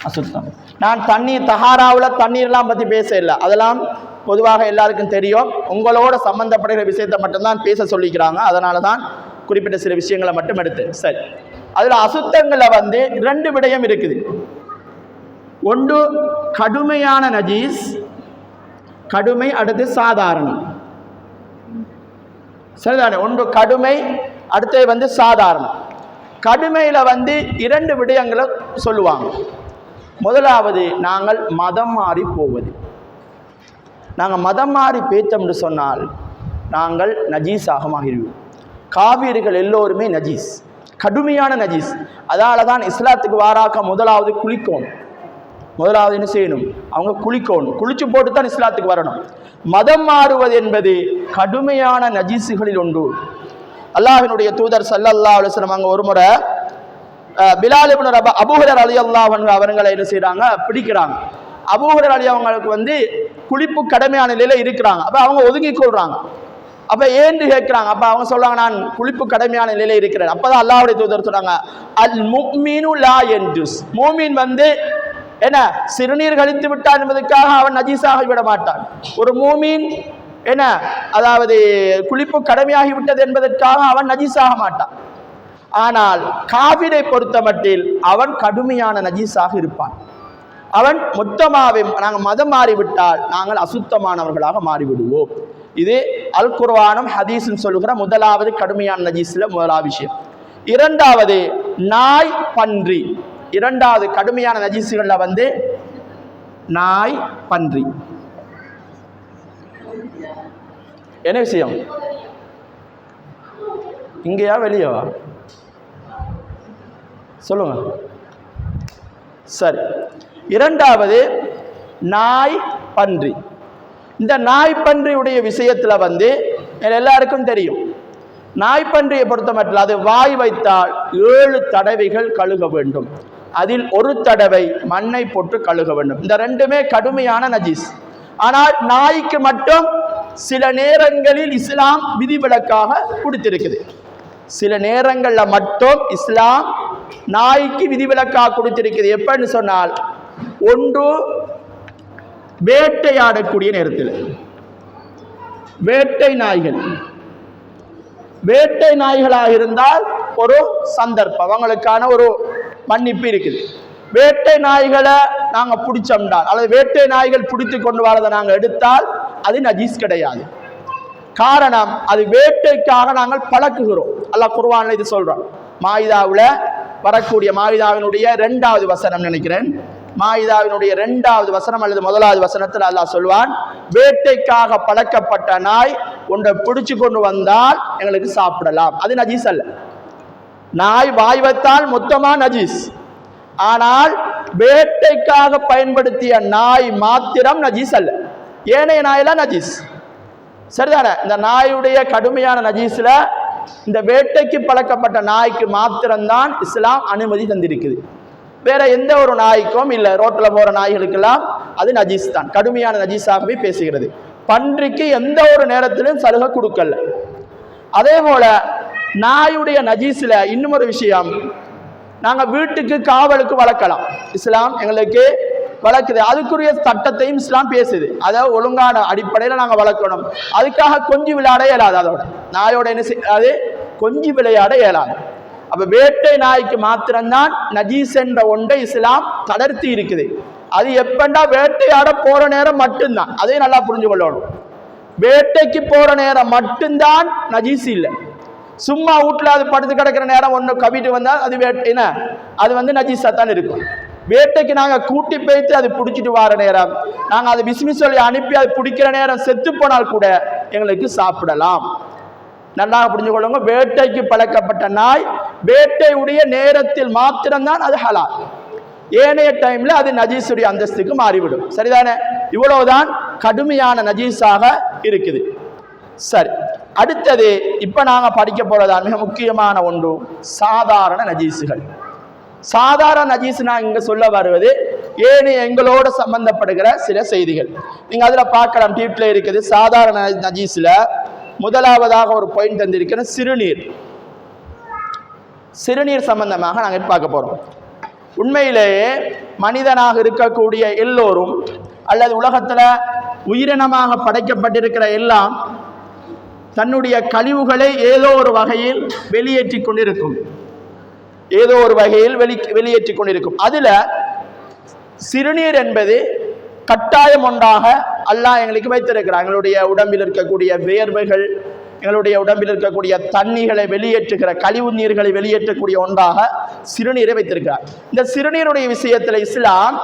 Speaker 1: அசுத்தம். நான் தண்ணீர் தஹாராவில் தண்ணீர்லாம் பற்றி பேச இல்லை, அதெல்லாம் பொதுவாக எல்லாருக்கும் தெரியும். உங்களோட சம்பந்தப்படுகிற விஷயத்தை மட்டும்தான் பேச சொல்லிக்கிறாங்க. அதனால தான் குறிப்பிட்ட சில விஷயங்களை மட்டும் எடுத்து. சரி, அதில் அசுத்தங்களை 2 விடயம் இருக்குது. ஒன்று கடுமையான நஜீஸ், கடுமை, அடுத்து சாதாரணம். சரிதானே? ஒன்று கடுமை, அடுத்து சாதாரணம். கடுமையில் இரண்டு விடயங்களை சொல்லுவாங்க. முதலாவது, நாங்கள் மதம் மாறி போவது. நாங்கள் மதம் மாறி பேத்தோம்னு சொன்னால் நாங்கள் நஜீஸாக மாறிடுவோம். காவியர்கள் எல்லோருமே நஜீஸ், கடுமையான நஜீஸ். அதால தான் இஸ்லாத்துக்கு வாராக்க முதலாவது குளிக்கணும். முதலாவது என்ன செய்யணும்? அவங்க குளிக்கணும். குளிச்சு போட்டு தான் இஸ்லாத்துக்கு வரணும். மதம் மாறுவது என்பது கடுமையான நஜீஸுகளில் ஒன்று. அல்லாஹ்வினுடைய தூதர் ஸல்லல்லாஹு அலைஹி வஸல்லம் அங்கே ஒரு முறை பிலால் இப்னு ரபா, அபூ ஹுரைரா ரலியல்லாஹு அன்ஹு அவங்களை என்ன செய்கிறாங்க? பிடிக்கிறாங்க. அபூ ஹுரைரா அவங்களுக்கு குளிப்பு கடமையான நிலையில இருக்கிறாங்க. அப்போ அவங்க ஒதுங்கி கொள்றாங்க. அப்போ ஏன்னு கேட்குறாங்க. அப்போ அவங்க சொல்றாங்க, நான் குளிப்பு கடமையான நிலையில இருக்கிறேன். அப்போதான் அல்லாஹ்வுடைய தூதர் சொல்றாங்க, அல் முஃமினு லா யன்ஜுஸ். மூமின் என்ன, சிறுநீர் கழித்து விட்டான் என்பதற்காக அவன் நஜீஸாகி விட மாட்டான். ஒரு மூமின் என்ன, அதாவது குளிப்பு கடமையாகி விட்டது என்பதற்காக அவன் நஜீஸாக மாட்டான். ஆனால் காஃபிரை பொறுத்த மட்டில் அவன் கடுமையான நஜீஸாக இருப்பான். அவன் மொத்தமாகவே நாங்கள் மதம் மாறிவிட்டால் நாங்கள் அசுத்தமானவர்களாக மாறிவிடுவோம். இது அல் குர்ஆனும் ஹதீஸும் சொல்லுகிற முதலாவது கடுமையான நஜீஸ்ல முதலாவது விஷயம். இரண்டாவது நாய், பன்றி. இரண்டாவது கடுமையான நஜீஸுகள்ல நாய், பன்றி. என்ன விஷயம்? இங்கேயா வெளியவா? சொல்லுங்க. சரி, இரண்டாவது நாய், பன்றி. இந்த நாய் பன்றியுடைய விஷயத்துல எல்லாருக்கும் தெரியும். நாய் பன்றியை பொறுத்த மட்டும் அது வாய் வைத்தால் 7 தடவைகள் கழுக வேண்டும். அதில் ஒரு தடவை மண்ணை போட்டு கழுக வேண்டும். இந்த ரெண்டுமே கடுமையான நஜீஸ். ஆனால் நாய்க்கு மட்டும் சில நேரங்களில் இஸ்லாம் விதிவிலக்காக கொடுத்திருக்குது. சில நேரங்கள்ல மட்டும் இஸ்லாம் நாய்க்கு விதிவிலக்காக கொடுத்திருக்குது. எப்பன்னு சொன்னால், ஒன்று வேட்டையாடக்கூடிய நேரத்தில். வேட்டை நாய்களாக இருந்தால் ஒரு சந்தர்ப்பம், அவங்களுக்கான ஒரு மன்னிப்பு இருக்குது. வேட்டை நாய்களை நாங்க பிடிச்சோம்னால், அல்லது வேட்டை நாய்கள் பிடித்து கொண்டு வரதை நாங்கள் எடுத்தால் அது நஜீஸ் கிடையாது. காரணம், அது வேட்டைக்காக நாங்கள் பழக்குகிறோம். அல்லாஹ் குர்ஆன்ல இது சொல்றோம். மாயிதாவுல வரக்கூடிய மாயிதாவினுடைய 2வது வசனம் நினைக்கிறேன். மாயிதாவினுடைய 2வது வசனம் அல்லது 1வது வசனத்தில் அல்லாஹ் சொல்வான், வேட்டைக்காக பழக்கப்பட்ட நாய் ஒன்றை பிடிச்சு கொண்டு வந்தால் எங்களுக்கு சாப்பிடலாம். அது நஜீஸ் அல்ல. நாய் வாய் வைத்தால் மொத்தமா நஜீஸ். ஆனால் வேட்டைக்காக பயன்படுத்திய நாய் மாத்திரம் நஜீஸ் அல்ல. ஏனைய நாயெல்லாம் நஜீஸ். சரிதானே? இந்த நாயுடைய கடுமையான நஜீஸ்ல இந்த வேட்டைக்கு பழக்கப்பட்ட நாய்க்கு மாத்திரம்தான் இஸ்லாம் அனுமதி தந்திருக்குது. வேற எந்த ஒரு நாய்க்கும் இல்லை. ரோட்டில் போற நாய்களுக்கெல்லாம் அது நஜீஸ் தான், கடுமையான நஜீஸாகவே பேசுகிறது. பன்றிக்கு எந்த ஒரு நேரத்திலும் சலுகை கொடுக்கல. அதே போல நாயுடைய நஜீஸ்ல இன்னும் ஒரு விஷயம், நாங்க வீட்டுக்கு காவலுக்கு வளர்க்கலாம். இஸ்லாம் எங்களுக்கு வளர்க்குது. அதுக்குரிய சட்டத்தையும் இஸ்லாம் பேசுது. அதை ஒழுங்கான அடிப்படையில் நாங்கள் வளர்க்கணும். அதுக்காக கொஞ்சி விளையாட இயலாது. அதோட நாயோட என்ன செய்யாது? கொஞ்சி விளையாட இயலாது. அப்ப வேட்டை நாய்க்கு மாத்திரம்தான் நஜீஸ் என்ற ஒன்றை இஸ்லாம் தளர்த்தி இருக்குது. அது எப்பண்டா வேட்டையாட போற நேரம் மட்டும்தான். அதையும் நல்லா புரிஞ்சு கொள்ளணும். வேட்டைக்கு போற நேரம் மட்டும்தான் நஜீஸ் இல்லை. சும்மா வீட்டுல அது படுத்து கிடக்கிற நேரம் ஒன்று கவிட்டு வந்தால் அது என்ன, அது நஜீஸா தான் இருக்கும். வேட்டைக்கு நாங்க கூட்டி போய்த்து அது பிடிச்சிட்டு வர நேரம், நாங்க அதை பிஸ்மி சொல்லி அனுப்பி அது பிடிக்கிற நேரம் செத்து போனால் கூட எங்களுக்கு சாப்பிடலாம். நல்லா புரிஞ்சு கொள்ளுங்க. வேட்டைக்கு பழக்கப்பட்ட நாய் வேட்டையுடைய நேரத்தில் மாத்திரம்தான் அது ஹலால். ஏனைய டைம்ல அது நஜீஸுடைய அந்தஸ்துக்கு மாறிவிடும். சரிதானே? இவ்வளவுதான் கடுமையான நஜீஸாக இருக்குது. சரி, அடுத்தது இப்ப நாங்க படிக்க போறதான் மிக முக்கியமான ஒன்று, சாதாரண நஜீஸுகள். சாதாரண நஜீஸ் நான் இங்க சொல்ல வருவது ஏனைய எங்களோட சம்பந்தப்படுகிற சில செய்திகள். நீங்க அதுல பார்க்கலாம், டீட்ல இருக்குது. சாதாரண நஜீஸ்ல முதலாவதாக ஒரு பாயிண்ட் தந்திருக்கிற சிறுநீர். சிறுநீர் சம்பந்தமாக நாங்கள் பார்க்க போறோம். உண்மையிலேயே மனிதனாக இருக்கக்கூடிய எல்லோரும் அல்லது உலகத்துல உயிரினமாக படைக்கப்பட்டிருக்கிற எல்லாம் தன்னுடைய கழிவுகளை ஏதோ ஒரு வகையில் வெளியேற்றி கொண்டிருக்கும். ஏதோ ஒரு வகையில் வெளியேற்றி கொண்டிருக்கும். அதுல சிறுநீர் என்பது கட்டாயம் ஒன்றாக அல்லாஹ் எங்களுக்கு வைத்திருக்கிறார். எங்களுடைய உடம்பில் இருக்கக்கூடிய வேர்வைகள், எங்களுடைய உடம்பில் இருக்கக்கூடிய தண்ணிகளை வெளியேற்றுகிற கழிவு நீர்களை வெளியேற்றக்கூடிய ஒன்றாக சிறுநீரை வைத்திருக்கிறார். இந்த சிறுநீருடைய விஷயத்தில் இஸ்லாம்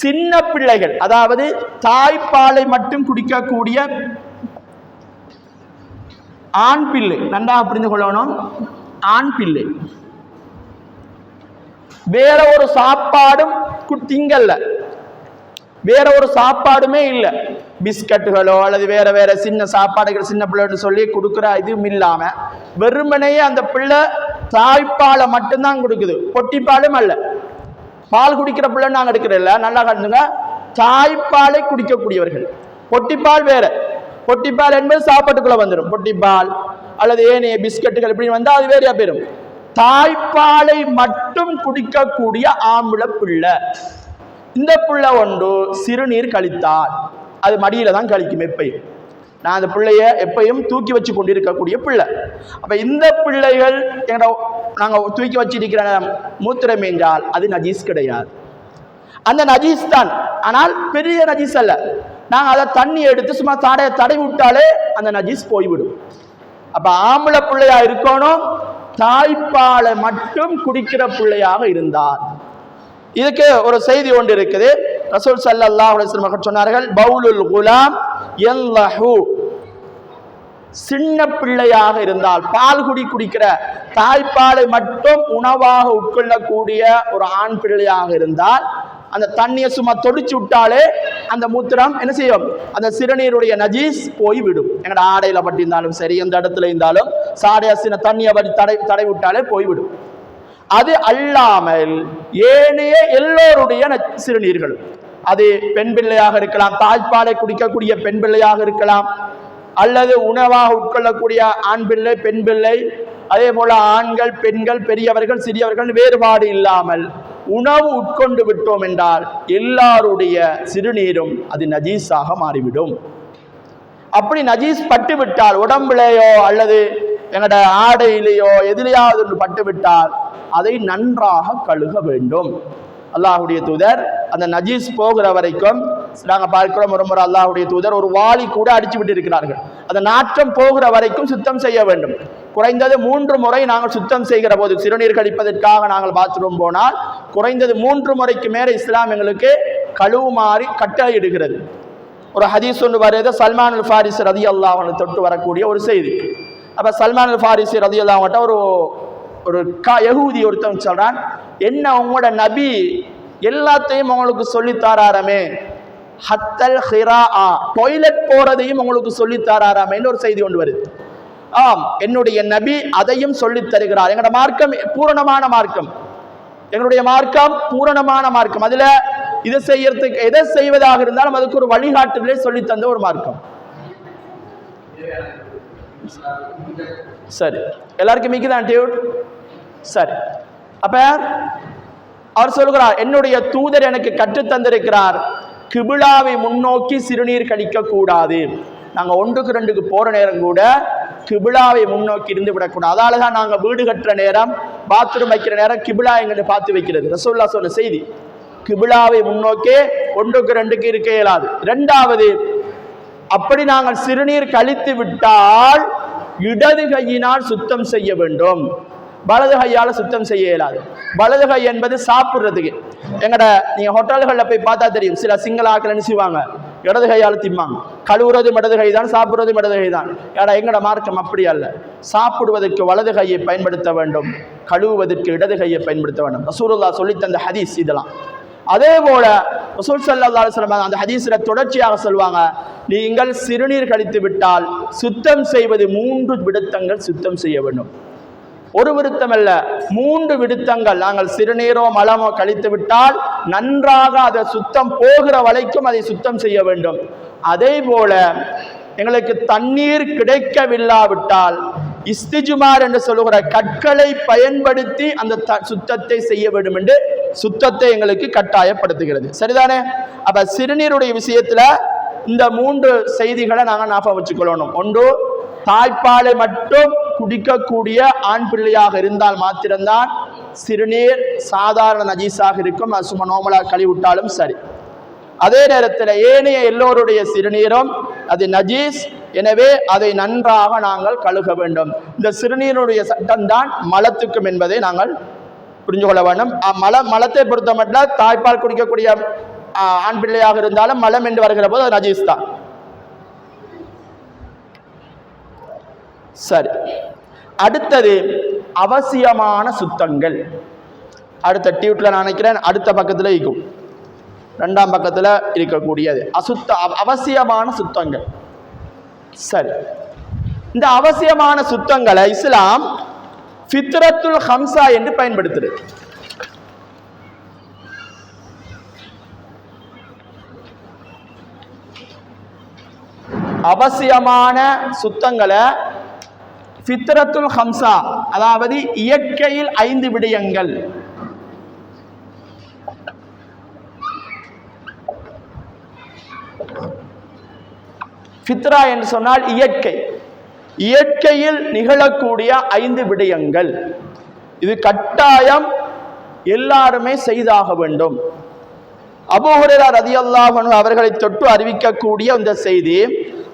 Speaker 1: சின்ன பிள்ளைகள், அதாவது தாய்ப்பாலை மட்டும் குடிக்கக்கூடிய ஆண் பிள்ளை, நன்றாக புரிந்து கொள்ளணும், ஆண் பிள்ளை வேற ஒரு சாப்பாடும் திங்கல்ல, வேற ஒரு சாப்பாடுமே இல்லை, பிஸ்கட்டுகளோ அல்லது வேற வேற சின்ன சாப்பாடுகள் சின்ன பிள்ளைன்னு சொல்லி கொடுக்குற இதுவும் இல்லாம வெறுமனையே அந்த பிள்ளை தாய்ப்பாலை மட்டும்தான் கொடுக்குது, பொட்டிப்பாலும் அல்ல. பால் குடிக்கிற பிள்ளை நாங்கள் எடுக்கிறதில்ல, நல்லா கண்டுங்க, தாய்ப்பாலை குடிக்கக்கூடியவர்கள். பொட்டிப்பால் வேற, பொட்டிப்பால் என்பது சாப்பாட்டுக்குள்ள வந்துடும், பொட்டிப்பால் அல்லது ஏனைய பிஸ்கட்டுகள் இப்படி வந்தால் அது வேறையா போயிடும். தாய்ப்பாலை மட்டும் குடிக்கக்கூடிய ஆம்பளை பிள்ளை, இந்த பிள்ளை ஒன்று சிறுநீர் கழித்தால் அது மடியில தான் கழிக்கும். எப்பயும் நான் அந்த பிள்ளைய எப்பயும் தூக்கி வச்சு கொண்டிருக்கக்கூடிய பிள்ளை. அப்ப இந்த பிள்ளைகள் நாங்க தூக்கி வச்சிருக்கிற மூத்திரம் என்றால் அது நஜீஸ் கிடையாது, அந்த நஜீஸ் தான், ஆனால் பெரிய நஜீஸ் அல்ல. நாங்க அதை தண்ணி எடுத்து சும்மா தடை விட்டாலே அந்த நஜீஸ் போய்விடும். அப்ப ஆம்பளை பிள்ளையா இருக்கணும், தாய்ப்பாலை மட்டும் குடிக்கிற பிள்ளையாக இருந்தார். இதுக்கு ஒரு செய்தி ஒன்று இருக்குது. ரசூல் ஸல்லல்லாஹு அலைஹி வஸல்லம் சொன்னார்கள், பவுலுல் குலாம் யல்லஹு, சின்ன பிள்ளையாக இருந்தால் பால் குடிக்கிற தாய்ப்பாலை மட்டும் உணவாக உட்கொள்ளக்கூடிய ஒரு ஆண் பிள்ளையாக இருந்தால் அந்த தண்ணியை சும்மா தொடிச்சு விட்டாலே அந்த மூத்திரம் என்ன செய்யும், அந்த சிறுநீருடைய நஜீஸ் போய்விடும். எங்களோட ஆடையில பட்டிருந்தாலும் சரி, எந்த இடத்துல இருந்தாலும் சாடையாசின தண்ணியை தடை விட்டாலே போய்விடும். அது அல்லாமல் ஏனைய எல்லோருடைய சிறுநீர்களும், அது பெண் பிள்ளையாக இருக்கலாம், தாய்ப்பாலை குடிக்கக்கூடிய பெண் பிள்ளையாக இருக்கலாம், அல்லது உணவாக உட்கொள்ளக்கூடிய ஆண் பிள்ளை பெண் பிள்ளை, அதே போல ஆண்கள் பெண்கள் பெரியவர்கள் சிறியவர்கள் வேறுபாடு இல்லாமல் உணவு உட்கொண்டு விட்டோம் என்றால் எல்லாருடைய சிறுநீரும் அது நஜீஸாக மாறிவிடும். அப்படி நஜீஸ் பட்டு விட்டால் உடம்புலையோ அல்லது எங்களோட ஆடையிலேயோ எதிலையாவது ஒன்று பட்டு விட்டால் அதை நன்றாக கழுக வேண்டும். அல்லாஹுடைய தூதர் அந்த நஜீஸ் போகிற வரைக்கும் நாங்கள் பார்க்கிறோம், ஒரு முறை அல்லாஹுடைய தூதர் ஒரு வாளி கூட அடிச்சு விட்டு இருக்கிறார்கள். அந்த நாற்றம் போகிற வரைக்கும் சுத்தம் செய்ய வேண்டும். குறைந்தது 3 முறை நாங்கள் சுத்தம் செய்கிற போது, சிறுநீர் கழிப்பதற்காக நாங்கள் பாத்ரூம் போனால் குறைந்தது 3 முறைக்கு மேலே இஸ்லாம் எங்களுக்கு கழுவுமாறி கட்டளையிடுகிறது. ஒரு ஹதீஸ் ஒன்று வருது, சல்மான் அல் ஃபாரிஸ் ரலியல்லாஹு அன்ஹு தொட்டு வரக்கூடிய ஒரு செய்தி. அப்ப சல்மான் அல் ஃபாரிஸ் ரலியல்லாஹு அன்ஹு ஒரு யஹூதி ஒருத்தன் சொல்றான், என்ன உங்களோட நபி எல்லாத்தையும் உங்களுக்கு சொல்லித்தாராமே, ஹத்தல் ஹிராஆ, டாய்லெட் போறதையும் உங்களுக்கு சொல்லித்தாராமேன்னு ஒரு செய்தி கொண்டு வருது. ஆம், என்னுடைய நபி அதையும் சொல்லித் தருகிறார். எங்களோட மார்க்கம் பூரணமான மார்க்கம், எங்களுடைய மார்க்கம் பூரணமான மார்க்கம். அதுல இதை செய்யறதுக்கு எதை செய்வதாக இருந்தாலும் அதுக்கு ஒரு வழிகாட்டுதலே சொல்லி தந்த ஒரு மார்க்கம். சரி, எல்லாருக்கும் மிக்கதான் டியூட். சரி, அப்ப அவர் சொல்கிறார், என்னுடைய தூதர் எனக்கு கற்றுத்தந்திருக்கிறார், கிபிலாவை முன்னோக்கி சிறுநீர் கழிக்க கூடாது. நாங்க 1க்கு 2க்கு போற நேரம் கூட கிபிலாவை முன்னோக்கி இருந்து விடக்கூடாது. அதாலதான் நாங்க வீடு கட்டுற நேரம், பாத்ரூம் வைக்கிற நேரம் கிபிலா எங்களை பார்த்து வைக்கிறது. ரசூலுல்லாஹ் சொன்ன செய்தி, கிபிலாவை முன்னோக்கி 1க்கு 2க்கு இருக்க இயலாது. 2வது, அப்படி நாங்கள் சிறுநீர் கழித்து விட்டால் இடது கையினால் சுத்தம் செய்ய வேண்டும், வலது கையால சுத்தம் செய்ய இயலாது. வலது கை என்பது சாப்பிட்றதுக்கு. எங்கட நீங்க ஹோட்டல்கள்ல போய் பார்த்தா தெரியும், சில சிங்கள ஆக்கள் என்ன செய்வாங்க, இடது கையால திம்மாங்க. கழுவுறது இடது கை தான், சாப்பிடுறது இடது கை தான். ஏடா, எங்கட மார்க்கம் அப்படி அல்ல. சாப்பிடுவதற்கு வலது கையை பயன்படுத்த வேண்டும், கழுவுவதற்கு இடது கையை பயன்படுத்த வேண்டும். ரசூலுல்லாஹ் சொல்லி தந்த ஹதீஸ் இதெல்லாம். அதே போல ரசூல் ஸல்லல்லாஹு அலைஹி வஸல்லம் அந்த ஹதீஸ்ல தொடர்ச்சியாக சொல்வாங்க, நீங்கள் சிறுநீர் கழித்து விட்டால் சுத்தம் செய்வது 3 விடுத்தங்கள் சுத்தம் செய்ய வேண்டும். ஒரு விடுத்தம் அல்ல, 3 விடுத்தங்கள். நாங்கள் சிறுநீரோ மலமோ கழித்து விட்டால் நன்றாக அதை சுத்தம் போகிற வரைக்கும் அதை சுத்தம் செய்ய வேண்டும். அதே போல எங்களுக்கு தண்ணீர் கிடைக்கவில்லாவிட்டால் இஸ்திஜ்மார் என்று சொல்லுகிற கற்களை பயன்படுத்தி அந்த சுத்தத்தை செய்ய வேண்டும் என்று சுத்தத்தை எங்களுக்கு கட்டாயப்படுத்துகிறது. சரிதானே? அப்ப சிறுநீருடைய விஷயத்துல இந்த 3 செய்திகளை நாங்கள் ஞாபகம் வச்சுக்கொள்ளணும். ஒன்று, தாய்ப்பாலை மட்டும் குடிக்கக்கூடிய ஆண் பிள்ளையாக இருந்தால் மாத்திரம்தான் சிறுநீர் சாதாரண நஜீஸாக இருக்கும், அது சும்மா நோமலாக கழுவிட்டாலும் சரி. அதே நேரத்தில் ஏனைய எல்லோருடைய சிறுநீரும் அது நஜீஸ், எனவே அதை நன்றாக நாங்கள் கழுக வேண்டும். இந்த சிறுநீருடைய சட்டம் தான் மலத்துக்கும் என்பதை நாங்கள் புரிஞ்சு கொள்ள வேண்டும். மலத்தை பொறுத்த மட்டும் தாய்ப்பால் குடிக்கக்கூடிய ஆண் பிள்ளையாக இருந்தாலும் மலம் என்று வருகிற போது அது நஜீஸ் தான். சரி, அடுத்தது அவசியமான சுத்தங்கள். அடுத்த டியூட்ல நான் நினைக்கிறேன் அடுத்த பக்கத்தில் இருக்கும், 2ஆம் பக்கத்தில் இருக்கக்கூடியது அவசியமான சுத்தங்கள். சரி, இந்த அவசியமான சுத்தங்களை இஸ்லாம் ஃபித்ரத்துல் ஹம்சா என்று பயன்படுத்துது. அவசியமான சுத்தங்களை ஃபித்ரத்துல் ஹம்சா, அதாவது இயற்கையில் 5 விடயங்கள். ஃபித்ரா என்று சொன்னால் இயற்கையில் நிகழக்கூடிய 5 விடயங்கள். இது கட்டாயம் எல்லாருமே செய்தாக வேண்டும். அபூ ஹுரைரா ரலியல்லாஹு அன்ஹு அவர்களை தொட்டு அறிவிக்கக்கூடிய இந்த செய்தி,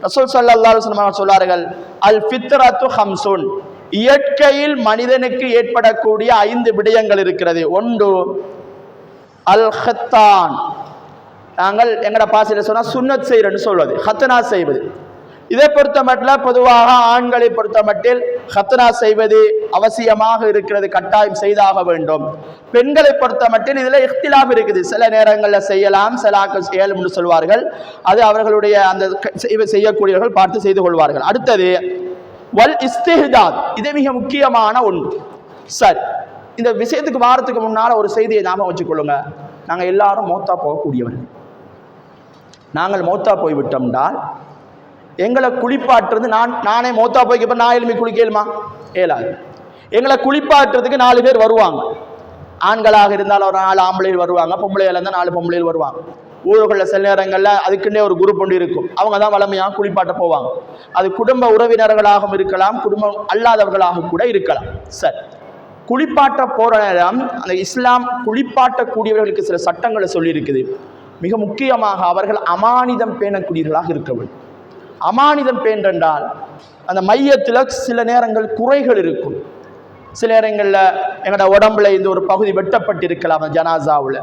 Speaker 1: ரசூல் ஸல்லல்லாஹு அலைஹி வஸல்லம் சொன்னார்கள், அல் ஃபித்ரத்து ஹம்சுன், இயற்கையில் மனிதனுக்கு ஏற்படக்கூடிய 5 விடயங்கள் இருக்கிறது. ஒன்று அல் ஹத்தான், நாங்கள் எங்கட பாசையில் சொன்னால் சுன்னத் செய்யறன்னு சொல்வது, ஹத்னா செய்வது. இதை பொறுத்த மட்டில் பொதுவாக ஆண்களை பொறுத்த மட்டில் ஹத்னா செய்வது அவசியமாக இருக்கிறது, கட்டாயம் செய்தாக வேண்டும். பெண்களை பொறுத்த மட்டில் இதில் இஃப்திலாப் இருக்குது, சில நேரங்களில் செய்யலாம், சில ஆக்கள் செய்யலாம் என்று சொல்வார்கள். அது அவர்களுடைய அந்த செய்யக்கூடியவர்கள் பார்த்து செய்து கொள்வார்கள். அடுத்தது வல் இஸ்திஹ்தாத், இது மிக முக்கியமான ஒன்று. சரி, இந்த விஷயத்துக்கு வாரத்துக்கு முன்னால் ஒரு செய்தியை ஞாபகம் வச்சுக்கொள்ளுங்க. நாங்கள் எல்லாரும் மௌத்தா போகக்கூடியவர்கள். நாங்கள் மௌத்தா போய்விட்டோம்னால் எங்களை குளிப்பாட்டுறது, நானே மௌத்தா போய்க்கப்ப நான் எழுப்பி குளிக்கலுமா? ஏலாது. எங்களை குளிப்பாட்டுறதுக்கு 4 பேர் வருவாங்க. ஆண்களாக இருந்தால் ஒரு 4 ஆம்பளைகள் வருவாங்க, பொம்பளைகள் இருந்தால் 4 பொம்பளைகள் வருவாங்க. ஊர்களில் சில நேரங்களில் அதுக்குன்னே ஒரு குரூப் ஒன்று இருக்கும், அவங்க தான் வளமையாக குளிப்பாட்ட போவாங்க. அது குடும்ப உறவினர்களாகவும் இருக்கலாம், குடும்பம் அல்லாதவர்களாக கூட இருக்கலாம். சரி, குளிப்பாட்ட போகிற நேரம் அந்த இஸ்லாம் குளிப்பாட்டக்கூடியவர்களுக்கு சில சட்டங்களை சொல்லியிருக்குது. மிக முக்கியமாக அவர்கள் அமானிதம் பேணக்கூடியவர்களாக இருக்க வேண்டும். அமானிதம் பேண்டென்றால் அந்த மையத்தில் சில நேரங்கள் குறைகள் இருக்கும். சில நேரங்களில் எங்களோட உடம்புல இந்த ஒரு பகுதி வெட்டப்பட்டிருக்கலாம் அந்த ஜனாசாவில்,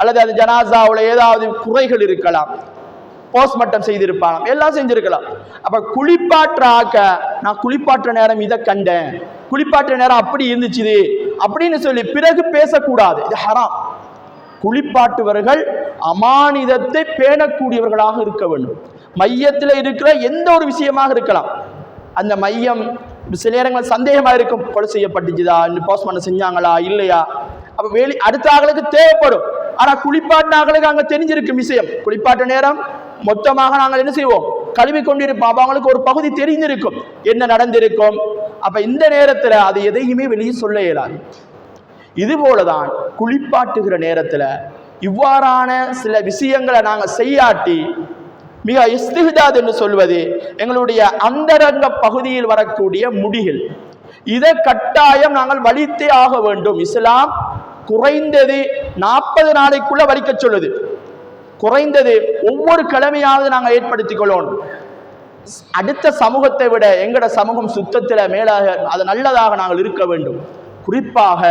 Speaker 1: அல்லது அந்த ஜனாசாவில் ஏதாவது குறைகள் இருக்கலாம், போஸ்ட்மார்ட்டம் செய்திருப்பாங்க, எல்லாம் செஞ்சிருக்கலாம். அப்போ குளிப்பாற்றாக்க நான் குளிப்பாற்ற நேரம் இதை கண்டேன், குளிப்பாற்ற நேரம் அப்படி இருந்துச்சு அப்படின்னு சொல்லி பிறகு பேசக்கூடாது, இது ஹராம். குளிப்பாட்டுவர்கள் அமானிதத்தை பேணக்கூடியவர்களாக இருக்க வேண்டும். மையத்தில் இருக்கிற எந்த ஒரு விஷயமாக இருக்கலாம், அந்த மையம் சில நேரங்கள் சந்தேகமாக இருக்கும், கொலை செய்யப்பட்டுச்சுதா, இன்னும் போஸ்ட்மார்ட்டம் செஞ்சாங்களா இல்லையா, அப்போ அடுத்த ஆளுக்கு தேவைப்படும். ஆனால் குளிப்பாட்டின ஆளுக்கு அங்கே தெரிஞ்சிருக்கும் விஷயம். குளிப்பாட்ட நேரம் மொத்தமாக நாங்கள் என்ன செய்வோம், கழுவி கொண்டிருப்போம். அப்போ அவங்களுக்கு ஒரு பகுதி தெரிந்திருக்கும் என்ன நடந்திருக்கும். அப்போ இந்த நேரத்தில் அது எதையுமே வெளியே சொல்ல இயலாது. இதுபோலதான் குளிப்பாட்டுகிற நேரத்தில் இவ்வாறான சில விஷயங்களை நாங்கள் செய்யாட்டி, மிக இஸ்திஹ்தாத் என்று சொல்வது எங்களுடைய அந்தரங்க பகுதியில் வரக்கூடிய முடிகள், இதை கட்டாயம் நாங்கள் வலித்தே ஆக வேண்டும். இஸ்லாம் குறைந்தது 40 நாளைக்குள்ள வலிக்க சொல்லுது. குறைந்தது ஒவ்வொரு கிழமையாவது நாங்கள் ஏற்படுத்திக் கொள்ளணும். அடுத்த சமூகத்தை விட எங்கட சமூகம் சுத்தத்தில் மேலாக அது நல்லதாக நாங்கள் இருக்க வேண்டும். குறிப்பாக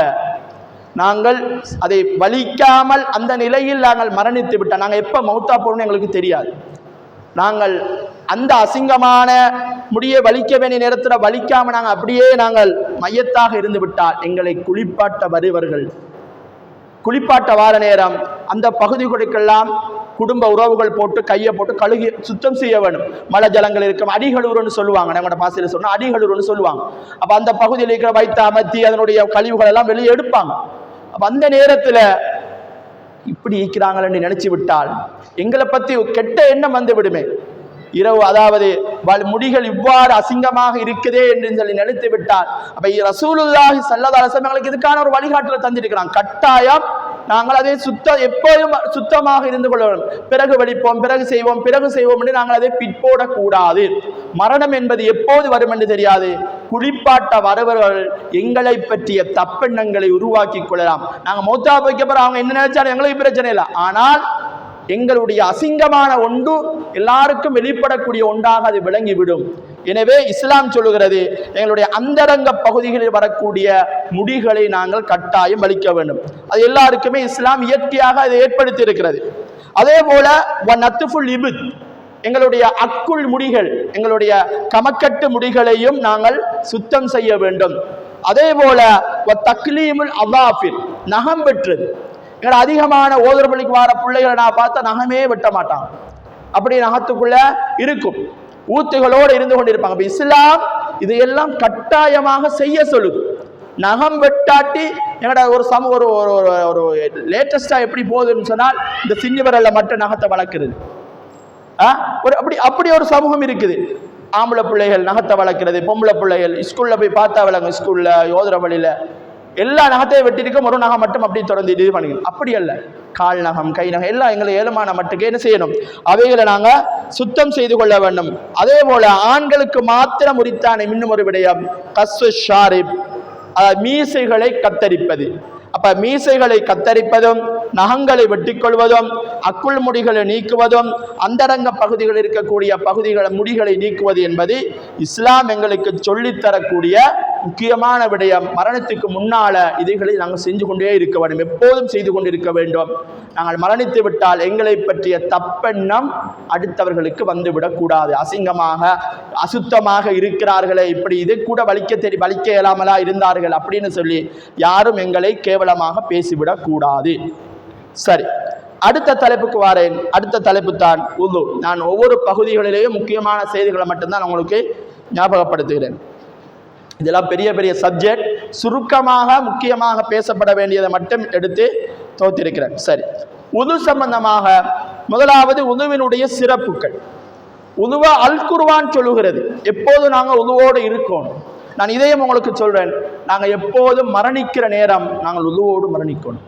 Speaker 1: நாங்கள் அதை வலிக்காமல் அந்த நிலையில் நாங்கள் மரணித்து விட்டால் நாங்கள் எப்போ மௌத்தா போகணும்னு எங்களுக்கு தெரியாது. நாங்கள் அந்த அசிங்கமான முடியை வலிக்க வேண்டிய நேரத்தில் வலிக்காமல் நாங்கள் அப்படியே நாங்கள் மையத்தாக இருந்து விட்டால் எங்களை குளிப்பாட்ட வருவர்கள் குளிப்பாட்ட வார நேரம் அந்த பகுதிகளுக்கெல்லாம் குடும்ப உறவுகள் போட்டு கையை போட்டு கழுகி சுத்தம் செய்ய வேண்டும். மழை ஜலங்கள் இருக்கும், அடிகளூர்னு சொல்லுவாங்க, நம்மளோட பாசையில் சொன்னால் அடிகளூர்னு சொல்லுவாங்க. அப்போ அந்த பகுதியில் இருக்கிற வைத்த அமர்த்தி அதனுடைய கழிவுகள் எல்லாம் வெளியே எடுப்பாங்க. அப்போ அந்த நேரத்தில் இப்படி இருக்கிறாங்கன்னு நினைச்சு விட்டால் எங்களை பற்றி கெட்ட எண்ணம் வந்து விடுமே. இரவு அதாவது முடிகள் இவ்வாறு அசிங்கமாக இருக்குதே என்று சொல்லி நினைத்து விட்டால், அப்ப ரசூலுல்லாஹி ஸல்லல்லாஹு அலைஹி வஸல்லம் எங்களுக்கு இதுக்கான ஒரு வழிகாட்டலை தந்திருக்கிறான். கட்டாயம் நாங்கள் அதை எப்போதும் சுத்தமாக இருந்து கொள்ள வேண்டும். பிறகு வடிப்போம், பிறகு செய்வோம் என்று நாங்கள் அதை பிற்போடக்கூடாது. மரணம் என்பது எப்போது வரும் என்று தெரியாது. குளிப்பாட்ட வருபவர்கள் எங்களை பற்றிய தப்பெண்ணங்களை உருவாக்கி கொள்ளலாம். நாங்கள் மௌத்தா வைக்கப்புறம் அவங்க என்ன நினைச்சாலும் எங்களுக்கு பிரச்சனை இல்லை. ஆனால் எங்களுடைய அசிங்கமான ஒன்று எல்லாருக்கும் வெளிப்படக்கூடிய ஒன்றாக அது விளங்கிவிடும். எனவே இஸ்லாம் சொல்லுகிறது, எங்களுடைய அந்தரங்க பகுதிகளில் வரக்கூடிய முடிகளை நாங்கள் கட்டாயம் வலிக்க வேண்டும். அது எல்லாருக்குமே இஸ்லாம் இயற்கையாக அதை ஏற்படுத்தி இருக்கிறது. அதே போல எங்களுடைய அக்குள் முடிகள், எங்களுடைய கமக்கட்டு முடிகளையும் நாங்கள் சுத்தம் செய்ய வேண்டும். அதே போல தக்லீமுல் அவாஃபிர், நகம் வெட்டுறது. அதிகமான ஓதர்பலிக்கு வர பிள்ளைகளை நான் பார்த்தா நகமே வெட்ட மாட்டாங்க, அப்படி நகத்துக்குள்ள இருக்கும், ஊத்துகளோடு இருந்து கொண்டிருப்பாங்க. இஸ்லாம் இதையெல்லாம் கட்டாயமாக செய்ய சொல்லுது. நகம் வெட்டாட்டி எங்கட ஒரு ஒரு லேட்டஸ்டா எப்படி போகுதுன்னு சொன்னால், இந்த சின்ன விரல்ல மட்டும் நகத்தை வளர்க்கிறது. அப்படி ஒரு சமூகம் இருக்குது. ஆம்பளை பிள்ளைகள் நகத்தை வளர்க்கிறது, பொம்பளை பிள்ளைகள் ஸ்கூல்ல போய் பார்த்தா விளங்க, ஸ்கூல்ல யோதர வழியில எல்லா நகத்தையும் வெட்டிருக்கும், ஒரு நகம் மட்டும் அப்படி தொடர்ந்து இது பண்ணிக்கணும். அப்படி அல்ல, கால் நகம், கை நகம் எல்லாம் எங்களை ஏழுமான மட்டுக்கு என்ன செய்யணும், அவைகளை நாங்க சுத்தம் செய்து கொள்ள வேண்டும். அதே போல ஆண்களுக்கு மாத்திரம் உரித்தான இன்னும் ஒரு விடயம் கஸ்ஸு ஷாரிப், மீசைகளை கத்தரிப்பது. அப்ப மீசைகளை கத்தரிப்பதும், நகங்களை வெட்டிக் கொள்வதும், அக்குள் முடிகளை நீக்குவதும், அந்தரங்க பகுதிகளில் இருக்கக்கூடிய முடிகளை நீக்குவது என்பது இஸ்லாம் எங்களுக்கு சொல்லித்தரக்கூடிய முக்கியமான விடயம். மரணத்துக்கு முன்னால இதைகளை நாங்கள் செஞ்சு கொண்டே இருக்க வேண்டும், எப்போதும் செய்து கொண்டிருக்க வேண்டும். நாங்கள் மரணித்து விட்டால் எங்களை பற்றிய தப்பெண்ணம் அடுத்தவர்களுக்கு வந்துவிடக்கூடாது. அசிங்கமாக அசுத்தமாக இருக்கிறார்களே, இப்படி இது கூட வலிக்க இயலாமலா இருந்தார்கள் அப்படின்னு சொல்லி யாரும் எங்களை கேவலமாக பேசிவிடக் கூடாது. சரி, அடுத்த தலைப்புக்கு வாரேன். அடுத்த தலைப்பு தான் உது. நான் ஒவ்வொரு பகுதிகளிலேயும் முக்கியமான செய்திகளை மட்டும்தான் உங்களுக்கு ஞாபகப்படுத்துகிறேன். இதெல்லாம் பெரிய பெரிய சப்ஜெக்ட், சுருக்கமாக முக்கியமாக பேசப்பட வேண்டியதை மட்டும் எடுத்து தோத்திருக்கிறேன். சரி, உது சம்பந்தமாக முதலாவது உதுவினுடைய சிறப்புகள். உதுவா அல் குர்ஆன் சொல்லுகிறது, எப்போது நாங்கள் உதுவோடு இருக்கணும். நான் இதையும் உங்களுக்கு சொல்றேன், நாங்கள் எப்போதும் மரணிக்கிற நேரம் நாங்கள் உதுவோடு மரணிக்கணும்.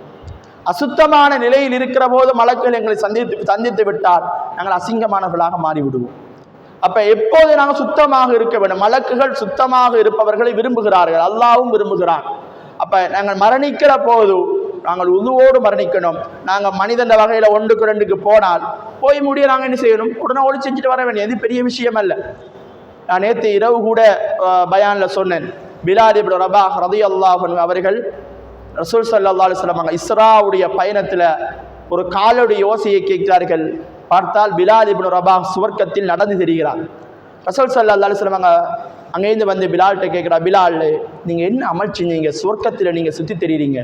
Speaker 1: அசுத்தமான நிலையில் இருக்கிற போது மலக்குகள் எங்களை சந்தித்து விட்டால் நாங்கள் அசிங்கமானவர்களாக மாறிவிடுவோம். அப்ப எப்போது நாங்கள் சுத்தமாக இருக்க வேண்டும். மலக்குகள் சுத்தமாக இருப்பவர்களை விரும்புகிறார்கள், அல்லாஹ்வும் விரும்புகிறான். அப்ப நாங்கள் மரணிக்கிற போது நாங்கள் உதுவோடு மரணிக்கணும். நாங்கள் மனிதன் வகையில 1க்கு 2க்கு போனால் போய் முடிய நாங்கள் என்ன செய்யணும், உடனே ஓடி செஞ்சுட்டு வர வேண்டிய, இது பெரிய விஷயம் அல்ல. நான் நேற்று இரவு கூட பயான்ல சொன்னேன், பிலால் இப்னு ரபாஹ் ரலியல்லாஹு அன்ஹு அவர்கள் ரசூல் ஸல்லல்லாஹு அலைஹி வஸல்லம் இஸ்ராவுடைய பயணத்துல ஒரு காலுடைய யோசையை கேட்கிறார்கள். பார்த்தால் பிலால் இப்னு ரபாஹ் சுவர்க்கத்தில் நடந்து தெரிகிறார். ரசூல் ஸல்லல்லாஹு அலைஹி வஸல்லம் அங்கேருந்து வந்து பிலால்கிட்ட கேட்கிறார், பிலால் நீங்க என்ன அமல் செஞ்சீங்க, சுவர்க்கத்தில் நீங்க சுத்தி தெரியுறீங்க?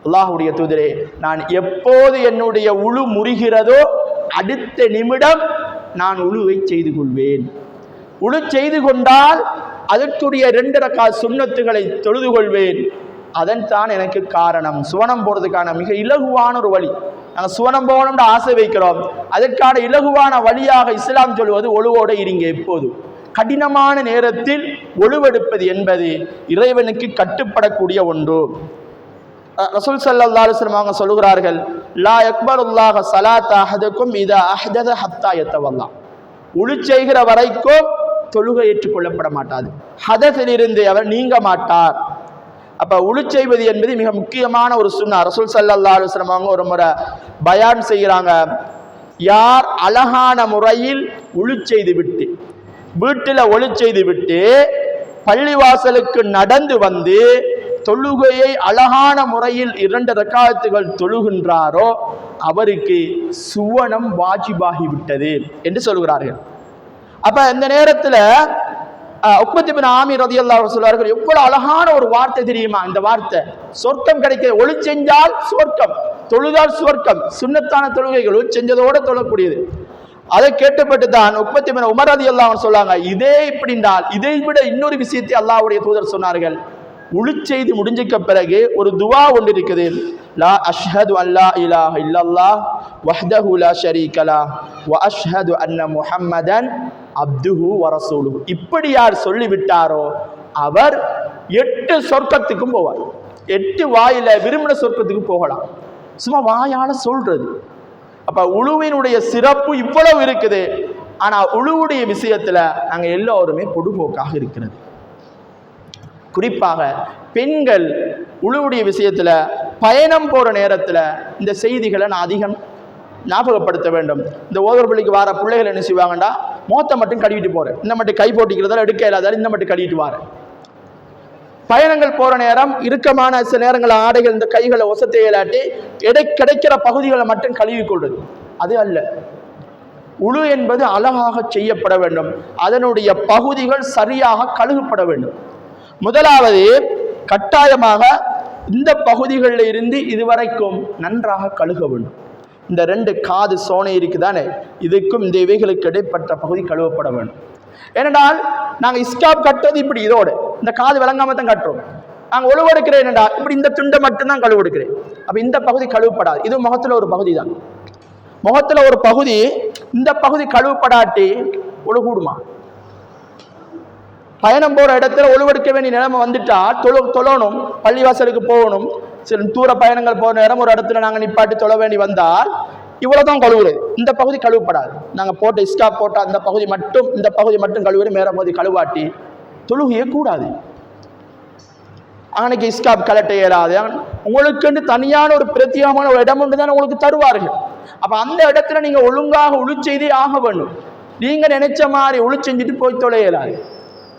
Speaker 1: அல்லாஹ்வுடைய தூதரே, நான் எப்போது என்னுடைய உழு முறிகிறதோ அடுத்த நிமிடம் நான் உழுவை செய்து கொள்வேன். உழு செய்து கொண்டால் அதற்குரிய 2 ரக்காத் சுன்னத்துகளை தொழுது கொள்வேன். அதன் தான் எனக்கு காரணம். சுவனம் போறதுக்கான மிக இலகுவான ஒரு வழி. நாங்கள் சுவனம் போகணும்னு ஆசை வைக்கிறோம், அதற்கான இலகுவான வழியாக இஸ்லாம் சொல்வது ஒழுவோடு இருங்க. எப்போது கடினமான நேரத்தில் ஒழுவெடுப்பது என்பது இறைவனுக்கு கட்டுப்படக்கூடிய ஒன்று. ரசூல் ஸல்லல்லாஹு அலைஹி வஸல்லம் அவங்க சொல்லுகிறார்கள், லா யக்பருல்லாஹு ஸலாத்த அஹதுக்கும் இதா அஹ்தஸ ஹத்தா யத்தவல்லா. உழு செய்கிற வரைக்கும் தொழுகை ஏற்றுக்கொள்ளப்பட மாட்டாது. ஹதஸிலிருந்து அவர் நீங்க மாட்டார். அப்ப உழு செய்வது என்பது மிக முக்கியமான ஒரு சுன்னா. ரசூல் ஸல்லல்லாஹு அலைஹி வஸல்லம் அவங்க ஒரு முறை பயான் செய்கிறாங்க, யார் அழகான முறையில் உழு செய்து விட்டு வீட்டில் ஒளி செய்து விட்டு பள்ளிவாசலுக்கு நடந்து வந்து தொழுகையை அழகான முறையில் 2 ரக்காத்துகள் தொழுகின்றாரோ அவருக்கு சுவனம் வாஜிபாகி விட்டது என்று சொல்கிறார்கள். அப்ப இந்த நேரத்துல உக்பத் இப்னு ஆமீர் ரலியல்லாஹு அன்ஹு சொல்றார்கள், எவ்வளவு அழகான ஒரு வார்த்தை தெரியுமா இந்த வார்த்தை. சொர்க்கம் கிடைக்க, ஒளி செஞ்சால் சுவர்க்கம், தொழுதால் சுவர்க்கம். சுன்னத்தான தொழுகைகள் ஒளி செஞ்சதோட தொழக்கூடியது. அதை கேட்டுப்பட்டு தான் உக்பத் இப்னு உமர் ரலியல்லாஹு அன்ஹு சொன்னாங்க, இதே இப்படி என்றால் இதை விட இன்னொரு விஷயத்தை அல்லாஹ்வுடைய தூதர் சொன்னார்கள். உழு செய்து முடிஞ்சிக்க பிறகு ஒரு துவா ஒன்று இருக்குது, லா அஷ்ஹது அல்லா இலாஹ இல்லல்லாஹ் வஹ்தஹு லா ஷரீக லஹ் வ அஷ்ஹது அன்ன முஹம்மதன் அப்துஹு வ ரசூலுஹு. இப்படி யார் சொல்லிவிட்டாரோ அவர் 8 சொர்க்கத்துக்கும் போவார். 8 வாயில விரும்பின சொர்க்கத்துக்கு போகலாம். சும்மா வாயால சொல்றது. அப்ப உழுவினுடைய சிறப்பு இவ்வளவு இருக்குது. ஆனா உழுவுடைய விஷயத்துல நாங்க எல்லோருமே பொடுபோக்காக இருக்கிறது. குறிப்பாக பெண்கள் உழுவுடைய விஷயத்துல பயணம் போற நேரத்துல இந்த செய்திகளை நான் அதிகம் ஞாபகப்படுத்த வேண்டும். இந்த ஓதர்பள்ளிக்கு வர பிள்ளைகள் என்ன செய்வாங்கண்டா, மோத்தை மட்டும் கழுவிட்டு போறேன், இந்த மட்டும் கை போட்டிக்கிறதால எடுக்க இல்லாதால இந்த மட்டும் கழுவிட்டு வாரேன். பயணங்கள் போற நேரம் இறுக்கமான சில நேரங்கள் ஆடைகள் இந்த கைகளை ஒசத்தை இல்லாட்டி கிடைக்கிற பகுதிகளை மட்டும் கழுவி கொள்வது அது அல்ல. உழு என்பது அழகாக செய்யப்பட வேண்டும். அதனுடைய பகுதிகள் சரியாக கழுகப்பட வேண்டும். முதலாவது கட்டாயமாக இந்த பகுதிகளில் இருந்து இதுவரைக்கும் நன்றாக கழுக வேண்டும். இந்த 2 காது சோனை இருக்குதானே, இதுக்கும் இந்த இவைகளுக்கு இடைப்பட்ட பகுதி கழுவப்பட வேண்டும். ஏனென்றால் நாங்கள் இஸ்காப் கட்டுறது இப்படி இதோடு இந்த காது விளங்காம தான் கட்டுறோம். நாங்கள் ஒழுவெடுக்கிறேன் என்னடா இப்படி இந்த துண்டை மட்டும்தான் கழுவெடுக்கிறேன். அப்ப இந்த பகுதி கழுவப்படாது. இது முகத்துல ஒரு பகுதி தான். முகத்துல ஒரு பகுதி, இந்த பகுதி கழுவப்படாட்டி ஒழுகூடுமா? பயணம் போற இடத்துல ஒழுவெடுக்க வேண்டிய நிலைமை வந்துட்டா தொழணும், பள்ளிவாசலுக்கு போகணும். சில தூர பயணங்கள் போற நேரம் ஒரு இடத்துல நாங்கள் நிப்பாட்டி தொழ வேண்டி வந்தால் இவ்வளவுதான் கழுவுறது. இந்த பகுதி கழுவப்படாது. நாங்கள் போட்ட இஸ்காப் போட்ட அந்த பகுதி மட்டும், இந்த பகுதி மட்டும் கழுவுறது, மேற பகுதி கழுவாட்டி தொழுகையே கூடாது. அன்னைக்கு இஸ்காப் கலட்ட இயலாது. உங்களுக்கு தனியான ஒரு பிரத்யேகமான ஒரு இடம் ஒன்று தான் உங்களுக்கு தருவார்கள். அப்ப அந்த இடத்துல நீங்க ஒழுங்காக ஒழு செய்தே ஆக வேண்டும். நீங்க நினைச்ச மாதிரி ஒழு செஞ்சுட்டு போய் தொலை இயலாது.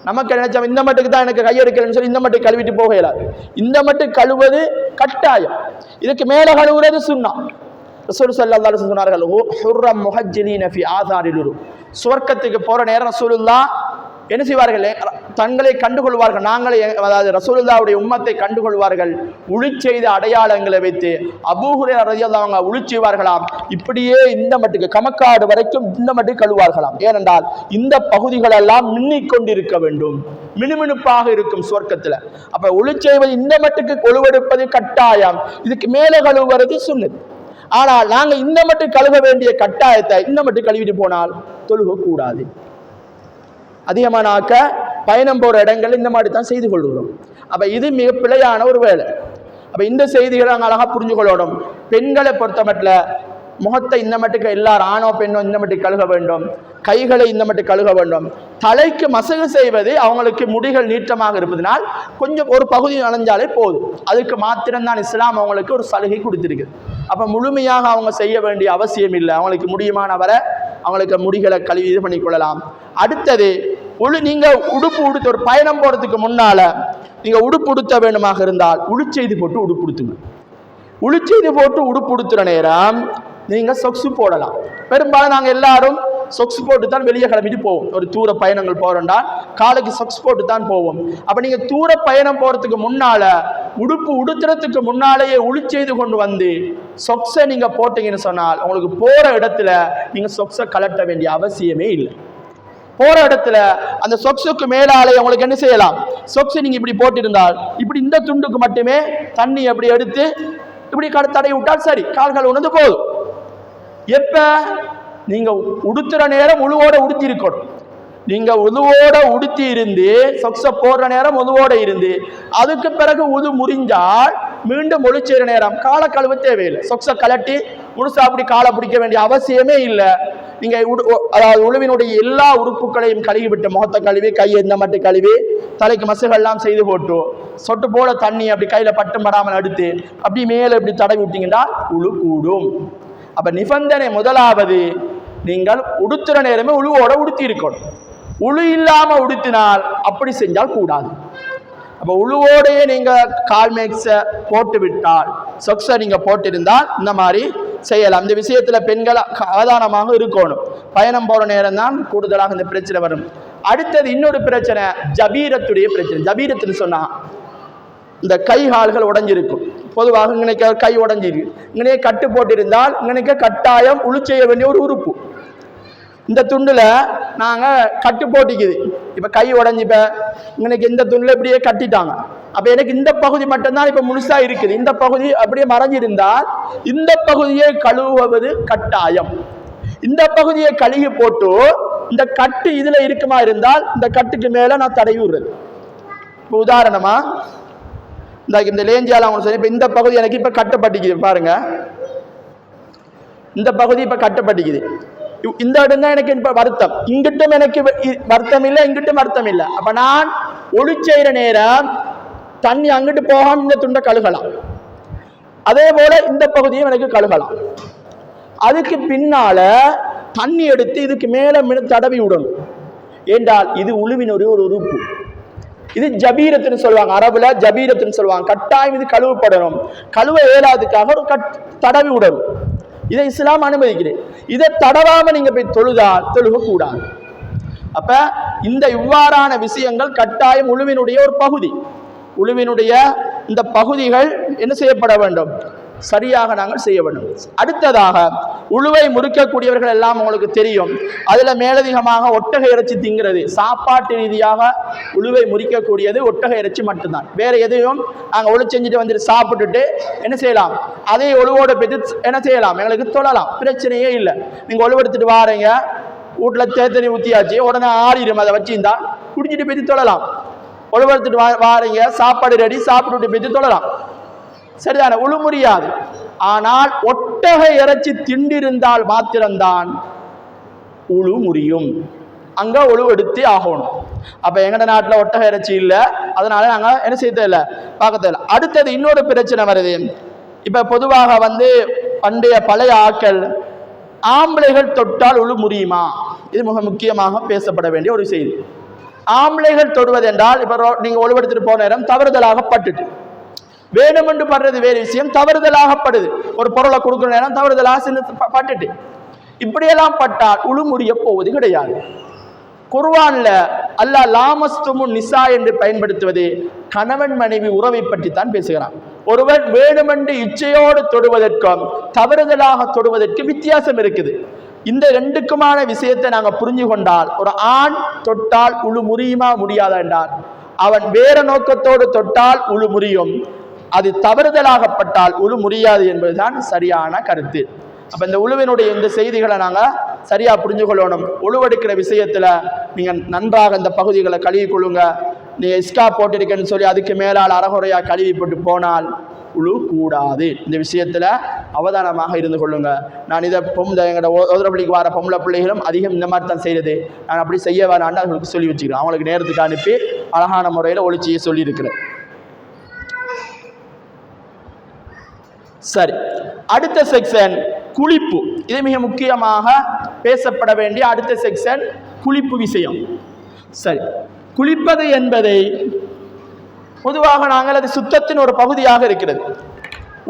Speaker 1: நமக்கு நினைச்ச இந்த மட்டுக்கு தான் எனக்கு கையெடுக்கலன்னு சொல்லி இந்த மட்டும் கழுவிட்டு போக இயலாது. இந்த மட்டும் கழுவது கட்டாயம். இதுக்கு மேல கழுவுறது சுன்னா. ரசூல் ஸல்லல்லாஹு அலைஹி வஸல்லம் சொன்னார்கள், ஹுர்ரம் முஹஜ்ஜலீன ஃபி ஆதாரில். சுவர்க்கத்துக்கு போற நேரம் ரசூலுல்லாஹ் என்ன செய்வார்கள்? தங்களை கண்டுகொள்வார்கள். நாங்களே, அதாவது ரசூலுல்லாஹ்வுடைய உம்மத்தை கண்டுகொள்வார்கள் உழு செய்த அடையாளங்களை வைத்து. அபூ ஹுரைரா ரலியல்லாஹு அன்ஹு உழு செய்வார்களாம். இப்படியே இந்த மட்டுக்கு கமக்காடு வரைக்கும் இந்த மட்டுக்கு கழுவார்களாம். ஏனென்றால் இந்த பகுதிகள் எல்லாம் மின்னிக் கொண்டிருக்க வேண்டும், மினுமினுப்பாக இருக்கும் சுவர்க்கத்துல. அப்ப உழு செய்வது இந்த மட்டுக்கு கொழுவெடுப்பது கட்டாயம். இதுக்கு மேலே கழுவுவது சுன்னத். ஆனால் நாங்க இந்த மட்டும் கழுவ வேண்டிய கட்டாயத்தை இந்த மட்டும் கழுவிட்டு போனால் தொழுக கூடாது. அதிகமானாக்க பயணம் போற இடங்கள் இந்த மாதிரி தான் செய்து கொள்கிறோம். அப்ப இது மிக பிழையான ஒரு வேலை. அப்ப இந்த செய்திகளை நாங்கள் அழகா புரிஞ்சு கொள்ளணும். பெண்களை பொறுத்த மட்டும் முகத்தை இந்த மட்டுக்கு எல்லாரும் ஆணோ பெண்ணோ இந்த மட்டும் கழுக வேண்டும். கைகளை இந்த மட்டும் கழுக வேண்டும். தலைக்கு மசகு செய்வது அவங்களுக்கு முடிகள் நீட்டமாக இருப்பதனால் கொஞ்சம் ஒரு பகுதி நனைஞ்சாலே போதும். அதுக்கு மாத்திரம்தான் இஸ்லாம் அவங்களுக்கு ஒரு சலுகை கொடுத்திருக்கு. அப்ப முழுமையாக அவங்க செய்ய வேண்டிய அவசியம் இல்லை. அவங்களுக்கு முடியுமான வரை அவங்களுக்கு முடிகளை கழுவி இது பண்ணிக்கொள்ளலாம். அடுத்தது நீங்க உடுப்பு உடுத்த ஒரு பயணம் போறதுக்கு முன்னால நீங்க உடுப்பு உடுத்த வேண்டுமாக இருந்தால் உளுச்செய்து போட்டு உடுப்பு உடுத்துங்க. உளுச்செய்து போட்டு உடுப்பு உடுத்துற நேரம் நீங்க சொக்ஸு போடலாம். பெரும்பாலும் நாங்க எல்லாரும் சொக்ஸ் போட்டு தான் வெளியே கிளம்பிட்டு போவோம். ஒரு தூர பயணங்கள் போறோம்னா காலுக்கு சொக்ஸ் போட்டு தான் போவோம். அப்ப நீங்க தூர பயணம் போறதுக்கு முன்னால உடுப்பு உடுத்துறதுக்கு முன்னாலேயே உளிச்செய்து கொண்டு வந்து சொக்ஸை நீங்க போட்டீங்கன்னு சொன்னால் உங்களுக்கு போற இடத்துல நீங்க சொக்ஸை கலட்ட வேண்டிய அவசியமே இல்லை. போற இடத்துல அந்த சொக்ஸுக்கு மேலாலே உங்களுக்கு என்ன செய்யலாம்? சொக்ஸை நீங்க இப்படி போட்டிருந்தால் இப்படி இந்த துண்டுக்கு மட்டுமே தண்ணி அப்படி எடுத்து இப்படி தடை விட்டால் சரி, கால்கள் உணர்ந்து போதும். எப்ப நீங்க உடுத்துற நேரம் உழுவோட உடுத்தி இருக்கணும். நீங்க உழுவோட உடுத்தி இருந்து சொக்ஸ போடுற நேரம் உழுவோட இருந்து அதுக்கு பிறகு உது முறிஞ்சால் மீண்டும் ஒளி செய்யற நேரம் காலை கழுவ தேவையில்லை. சொக்ஸ கலட்டி முழுசா அப்படி காலை பிடிக்க வேண்டிய அவசியமே இல்லை. நீங்க அதாவது உழுவினுடைய எல்லா உறுப்புகளையும் கழுவி விட்டு முகத்தை கழுவி கையை இந்த மட்டும் கழுவி தலைக்கு மசுகள்லாம் செய்து போட்டு சொட்டு போல தண்ணி அப்படி கையில பட்டும் படாமல் அடுத்து அப்படி மேல இப்படி தடவி விட்டீங்கன்னா உழு கூடும். அப்ப நிபந்தனை முதலாவது நீங்கள் உடுத்துற நேரமே உழுவோட உடுத்தி இருக்கணும். உழு இல்லாம உடுத்தினால் அப்படி செஞ்சால் கூடாது. அப்ப உழுவோடையே நீங்க கால் மேக்ஸ போட்டு விட்டால் சொக்ஸை நீங்க போட்டிருந்தால் இந்த மாதிரி செய்யலாம். இந்த விஷயத்துல பெண்கள் அவதானமாக இருக்கணும். பயணம் போற நேரம் தான் கூடுதலாக இந்த பிரச்சனை வரும். அடுத்தது இன்னொரு பிரச்சனை ஜபீரத்துடைய பிரச்சனை. ஜபீரத்துன்னு சொன்னா இந்த கை கால்கள் உடைஞ்சிருக்கும். பொதுவாக இங்கனைக்க கை உடைஞ்சிருக்கு, இங்கனே கட்டு போட்டிருந்தால் இங்கனைக்க கட்டாயம் உழு செய்ய வேண்டிய ஒரு உறுப்பு. இந்த துண்டுல நாங்க கட்டு போட்டிக்குது, இப்ப கை உடைஞ்சிப்ப இங்கனைக்கு இந்த துண்டுல இப்படியே கட்டிட்டாங்க. அப்ப எனக்கு இந்த பகுதி மட்டும்தான் இப்ப முழுசா இருக்குது. இந்த பகுதி அப்படியே மறைஞ்சிருந்தால் இந்த பகுதியை கழுவுவது கட்டாயம். இந்த பகுதியை கழுகி போட்டு இந்த கட்டு இதுல இருக்குமா இருந்தால் இந்த கட்டுக்கு மேல நான் தடவி விடுறது. இப்ப உதாரணமா இந்த லேஞ்சியால அவங்க சொல்லி இப்போ இந்த பகுதி எனக்கு இப்போ கட்டப்பட்டிக்குது பாருங்க, இந்த பகுதி இப்போ கட்டப்பட்டிக்குது. இந்த இடம் தான் எனக்கு இப்போ வருத்தம், இங்கிட்டும் எனக்கு வருத்தம் இல்லை, இங்கிட்டும் வருத்தம் இல்லை. அப்போ நான் ஒளி செய்கிற நேரம் தண்ணி அங்கிட்டு போகாம இந்த துண்டை கழுகலாம், அதே போல இந்த பகுதியும் எனக்கு கழுகலாம். அதுக்கு பின்னால தண்ணி எடுத்து இதுக்கு மேல தடவி விடணும். ஏண்டால் இது உழுவினுடைய ஒரு உறுப்பு. இது ஜபீரத்துன்னு சொல்லுவாங்க, அரபுல ஜபீரத்துன்னு சொல்லுவாங்க. கட்டாயம் இது கழுவப்படணும். கழுவ இயலாததுக்காக ஒரு தடவி விடணும். இதை இஸ்லாம் அனுமதிக்கிறேன். இதை தடவாம நீங்க போய் தொழுக கூடாது. அப்ப இந்த இவ்வாறான விஷயங்கள் கட்டாயம் உழுவினுடைய ஒரு பகுதி. உழுவினுடைய இந்த பகுதிகள் என்ன செய்யப்பட வேண்டும்? சரியாக நாங்கள் செய்ய வேண்டும். அடுத்ததாக உழுவை முறிக்கக்கூடியவர்கள் எல்லாம் உங்களுக்கு தெரியும். அதுல மேலதிகமாக ஒட்டகை இறைச்சி திங்கிறது. சாப்பாட்டு ரீதியாக உழுவை முறிக்கக்கூடியது ஒட்டகை இறைச்சி மட்டும்தான். வேற எதையும் நாங்கள் ஒழு செஞ்சுட்டு வந்துட்டு சாப்பிட்டுட்டு என்ன செய்யலாம்? அதே ஒழுவோட போய்த்து என்ன செய்யலாம்? எங்களுக்கு தொழலாம், பிரச்சனையே இல்லை. நீங்க ஒழுவெடுத்துட்டு வாரீங்க, வீட்டுல தேத்தனி ஊத்தியாச்சு, உடனே ஆறிடும், அதை வச்சிருந்தா குடிச்சிட்டு போய்த்து தொழலாம். ஒழுவெடுத்துட்டு வாரீங்க, சாப்பாடு ரெடி, சாப்பிட்டு போய்த்து தொழலாம், சரிதான? உழு முடியாது. ஆனால் ஒட்டகை இறைச்சி திண்டிருந்தால் மாத்திரம்தான் உழு முறியும். அங்க உழு எடுத்து ஆகணும். அப்ப எங்கட நாட்டுல ஒட்டகை இறைச்சி இல்லை, அதனால நாங்க என்ன செய்ய தேவையில்ல, பார்க்க தேவையில்ல. அடுத்தது இன்னொரு பிரச்சனை வருது. இப்ப பொதுவாக பண்டைய பழைய ஆக்கள் ஆம்பளைகள் தொட்டால் உழு முறியுமா? இது மிக முக்கியமாக பேசப்பட வேண்டிய ஒரு செய்தி. ஆம்பளைகள் தொடுவது என்றால் இப்ப நீங்க ஒழுவெடுத்துட்டு போன நேரம் தவறுதலாக பட்டுட்டு, வேணுமென்று படுறது வேறு விஷயம், தவறுதலாகப்படுது. ஒரு பொருளை கொடுக்குற நேரம் தவறுதலாக பட்டுட்டு, இப்படியெல்லாம் பட்டால் உழு முடிய போவது கிடையாது. குர்ஆன்ல அல்லாஹ் லாமஸ்துமு நிசா என்று பயன்படுத்துவது கணவன் மனைவி உறவை பற்றி தான் பேசுகிறான். ஒருவன் வேணுமென்று இச்சையோடு தொடுவதற்கும் தவறுதலாக தொடுவதற்கு வித்தியாசம் இருக்குது. இந்த ரெண்டுக்குமான விஷயத்தை நாங்கள் புரிஞ்சு கொண்டால், ஒரு ஆண் தொட்டால் உழு முறியுமா முடியாதா என்றால், அவன் வேற நோக்கத்தோடு தொட்டால் உழு முறியும், அது தவறுதலாகப்பட்டால் உழு முடியாது என்பதுதான் சரியான கருத்து. அப்ப இந்த உழுவினுடைய இந்த செய்திகளை நாங்க சரியா புரிஞ்சு கொள்ளணும். உழுவெடுக்கிற விஷயத்துல நீங்க நன்றாக இந்த பகுதிகளை கழுவி கொள்ளுங்க. நீங்க இஸ்கா போட்டிருக்கேன்னு சொல்லி அதுக்கு மேலால் அறகுறையா கழுவி போட்டு போனால் உழு கூடாது. இந்த விஷயத்துல அவதானமாக இருந்து கொள்ளுங்க. நான் இதை எங்களோட ஓதரப்பள்ளிக்கு வர பொம்பளை பிள்ளைகளும் அதிகம் இந்த மாதிரி தான் செய்யறது. நான் அப்படி செய்ய வேணான்னு அவங்களுக்கு சொல்லி வச்சுக்கிறேன். அவங்களுக்கு நேரத்துக்கு அனுப்பி அழகான முறையில் ஒளி செய்ய சொல்லி இருக்கிறேன். சரி, அடுத்த செக்ஷன் குளிப்பு. இது மிக முக்கியமாக பேசப்பட வேண்டிய அடுத்த செக்ஷன் குளிப்பு விஷயம். சரி, குளிப்பது என்பதை பொதுவாக நாங்கள் அது சுத்தத்தின் ஒரு பகுதியாக இருக்கிறது.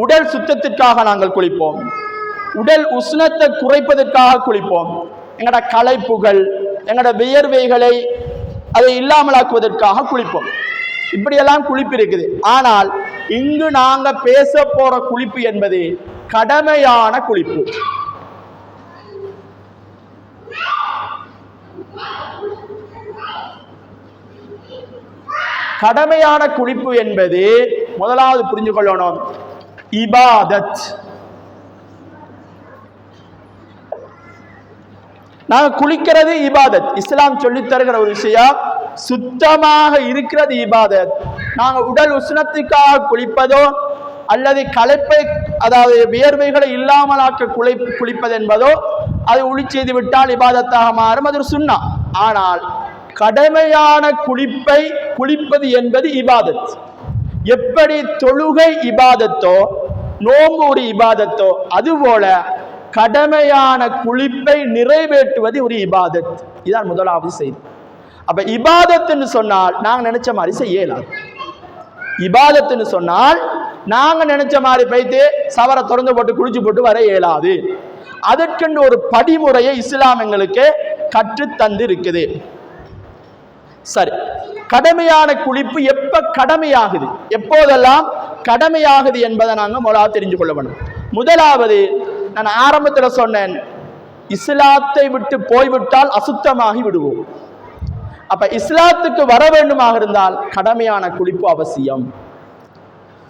Speaker 1: உடல் சுத்தத்திற்காக நாங்கள் குளிப்போம், உடல் உஷ்ணத்தை குறைப்பதற்காக குளிப்போம், எங்களோட களைப்புகள் எங்களோட வியர்வைகளை அதை இல்லாமலாக்குவதற்காக குளிப்போம். இப்படியெல்லாம் குளிப்பு இருக்குது. ஆனால் இங்கு நாங்க பேச போற குளிப்பு என்பது கடமையான குளிப்பு. கடமையான குளிப்பு என்பது முதலாவது புரிஞ்சு கொள்ளணும், இபாதத். நாங்க குளிக்கிறது இபாதத். இஸ்லாம் சொல்லித் தருகிற ஒரு விஷயம், சுத்தமாக இருக்கிறது இபாதத். நாங்க உடல் உஷ்ணத்துக்காக குளிப்பதோ அல்லது களைப்பை அதாவது வியர்வைகளை இல்லாமலாக்க குளிப்பது என்பதோ அது ஒளி செய்து விட்டால் இபாதத்தாக மாறும், அது ஒரு சுன்னா. ஆனால் கடமையான குளிப்பை குளிப்பது என்பது இபாதத். எப்படி தொழுகை இபாதத்தோ நோன்பு ஒரு இபாதத்தோ அதுபோல கடமையான குளிப்பை நிறைவேற்றுவது ஒரு இபாதத். இதுதான் முதலாவது செய்தி. அப்ப இபாதத்துன்னு சொன்னால் நாங்க நினைச்ச மாதிரி செய்யலாம். இபாதத்துன்னு சொன்னால் நாங்க நினைச்ச மாதிரி போய்த்து சவரை திறந்து போட்டு குளிச்சு போட்டு வர இயலாது. அதற்கென்று ஒரு படிமுறையை இஸ்லாம் எங்களுக்கு கற்று தந்து இருக்குது. சரி, கடமையான குளிப்பு எப்ப கடமையாகுது, எப்போதெல்லாம் கடமையாகுது என்பதை நாங்க முதலாவது தெரிஞ்சு கொள்ள வேண்டும். முதலாவது நான் ஆரம்பத்தில் சொன்னேன், இஸ்லாத்தை விட்டு போய்விட்டால் அசுத்தமாகி விடுவோம். அப்ப இஸ்லாத்துக்கு வர வேண்டுமாக இருந்தால் கடமையான குளிப்பு அவசியம்.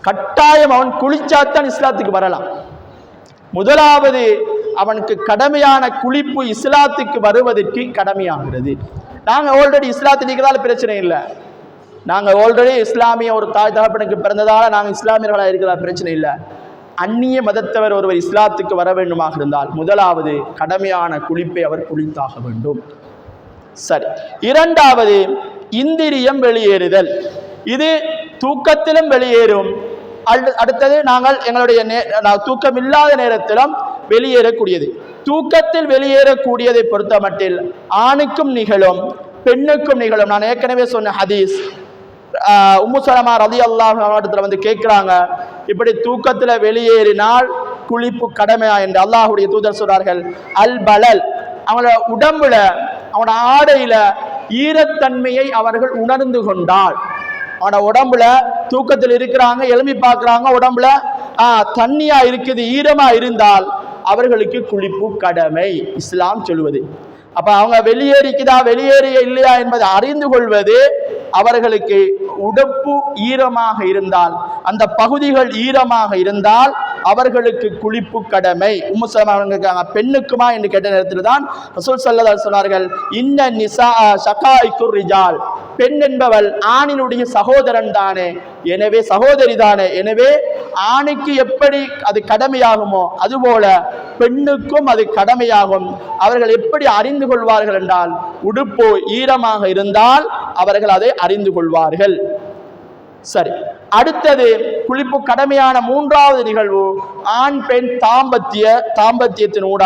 Speaker 1: கட்டாயம் அவன் குளிச்சாத்தான் இஸ்லாத்துக்கு வரலாம். முதலாவது அவனுக்கு கடமையான குளிப்பு இஸ்லாத்துக்கு வருவதற்கு கடமையாகிறது. நாங்க ஆல்ரெடி இஸ்லாத்தில் இருக்கிறதால பிரச்சனை இல்லை. நாங்கள் ஆல்ரெடி இஸ்லாமிய ஒரு தாய் தகப்பனுக்கு பிறந்ததால நாங்கள் இஸ்லாமியர்களாக இருக்கலாம், பிரச்சனை இல்லை. அந்நிய மதத்தவர் ஒருவர் இஸ்லாத்துக்கு வர வேண்டுமாக இருந்தால் முதலாவது கடமையான குளிப்பை அவர் குளித்தாக வேண்டும். சரி, இரண்டாவது இந்திரியம் வெளியேறுதல். இது தூக்கத்திலும் வெளியேறும். அடுத்தது நாங்கள் எங்களுடைய தூக்கம் இல்லாத நேரத்திலும் வெளியேறக்கூடியது. தூக்கத்தில் வெளியேறக்கூடியதை பொறுத்த மட்டில் ஆணுக்கும் நிகழும் பெண்ணுக்கும் நிகழும். நான் ஏற்கனவே சொன்ன ஹதீஸ், உம்மு சலமா ரலியல்லாஹு அன்ஹா வந்து கேட்கிறாங்க, இப்படி தூக்கத்தில் வெளியேறினால் குளிப்பு கடமையா என்று. அல்லாஹ்வுடைய தூதர் சொல்றார்கள், அல் பலல், அவங்களோட உடம்புல அவனோட ஆடையில ஈரத்தன்மையை அவர்கள் உணர்ந்து கொண்டால், அவனோட உடம்புல தூக்கத்தில் இருக்கிறாங்க, எழுப்பி பார்க்குறாங்க, உடம்புல தண்ணியா இருக்குது, ஈரமா இருந்தால் அவர்களுக்கு குளிப்பு கடமை இஸ்லாம் சொல்வது. அப்ப அவங்க வெளியேறிக்குதா வெளியேறிய இல்லையா என்பதை அறிந்து கொள்வது, அவர்களுக்கு உடம்பு ஈரமாக இருந்தால், அந்த பகுதிகள் ஈரமாக இருந்தால் அவர்களுக்கு குளிப்பு கடமை. உம்மு சலமா கேட்காங்க, பெண்ணுக்குமா என்று கேட்ட நேரத்தில் தான் ரசூல் ஸல்லல்லாஹு அலைஹி சொன்னார்கள், இன்ன நிசா ஷகாயிக்குர் ரிஜால், பெண் என்பவள் ஆணினுடைய சகோதரன் தானே, எனவே சகோதரி தானே, எனவே ஆணுக்கு எப்படி அது கடமையாகுமோ அதுபோல பெண்ணுக்கும் அது கடமையாகும். அவர்கள் எப்படி அறிந்து கொள்வார்கள் என்றால், உடுப்பு ஈரமாக இருந்தால் அவர்கள் அதை அறிந்து கொள்வார்கள். சரி, அடுத்தது குளிப்பு கடமையான மூன்றாவது நிகழ்வு ஆண் பெண் தாம்பத்தியத்தின் ஊடாக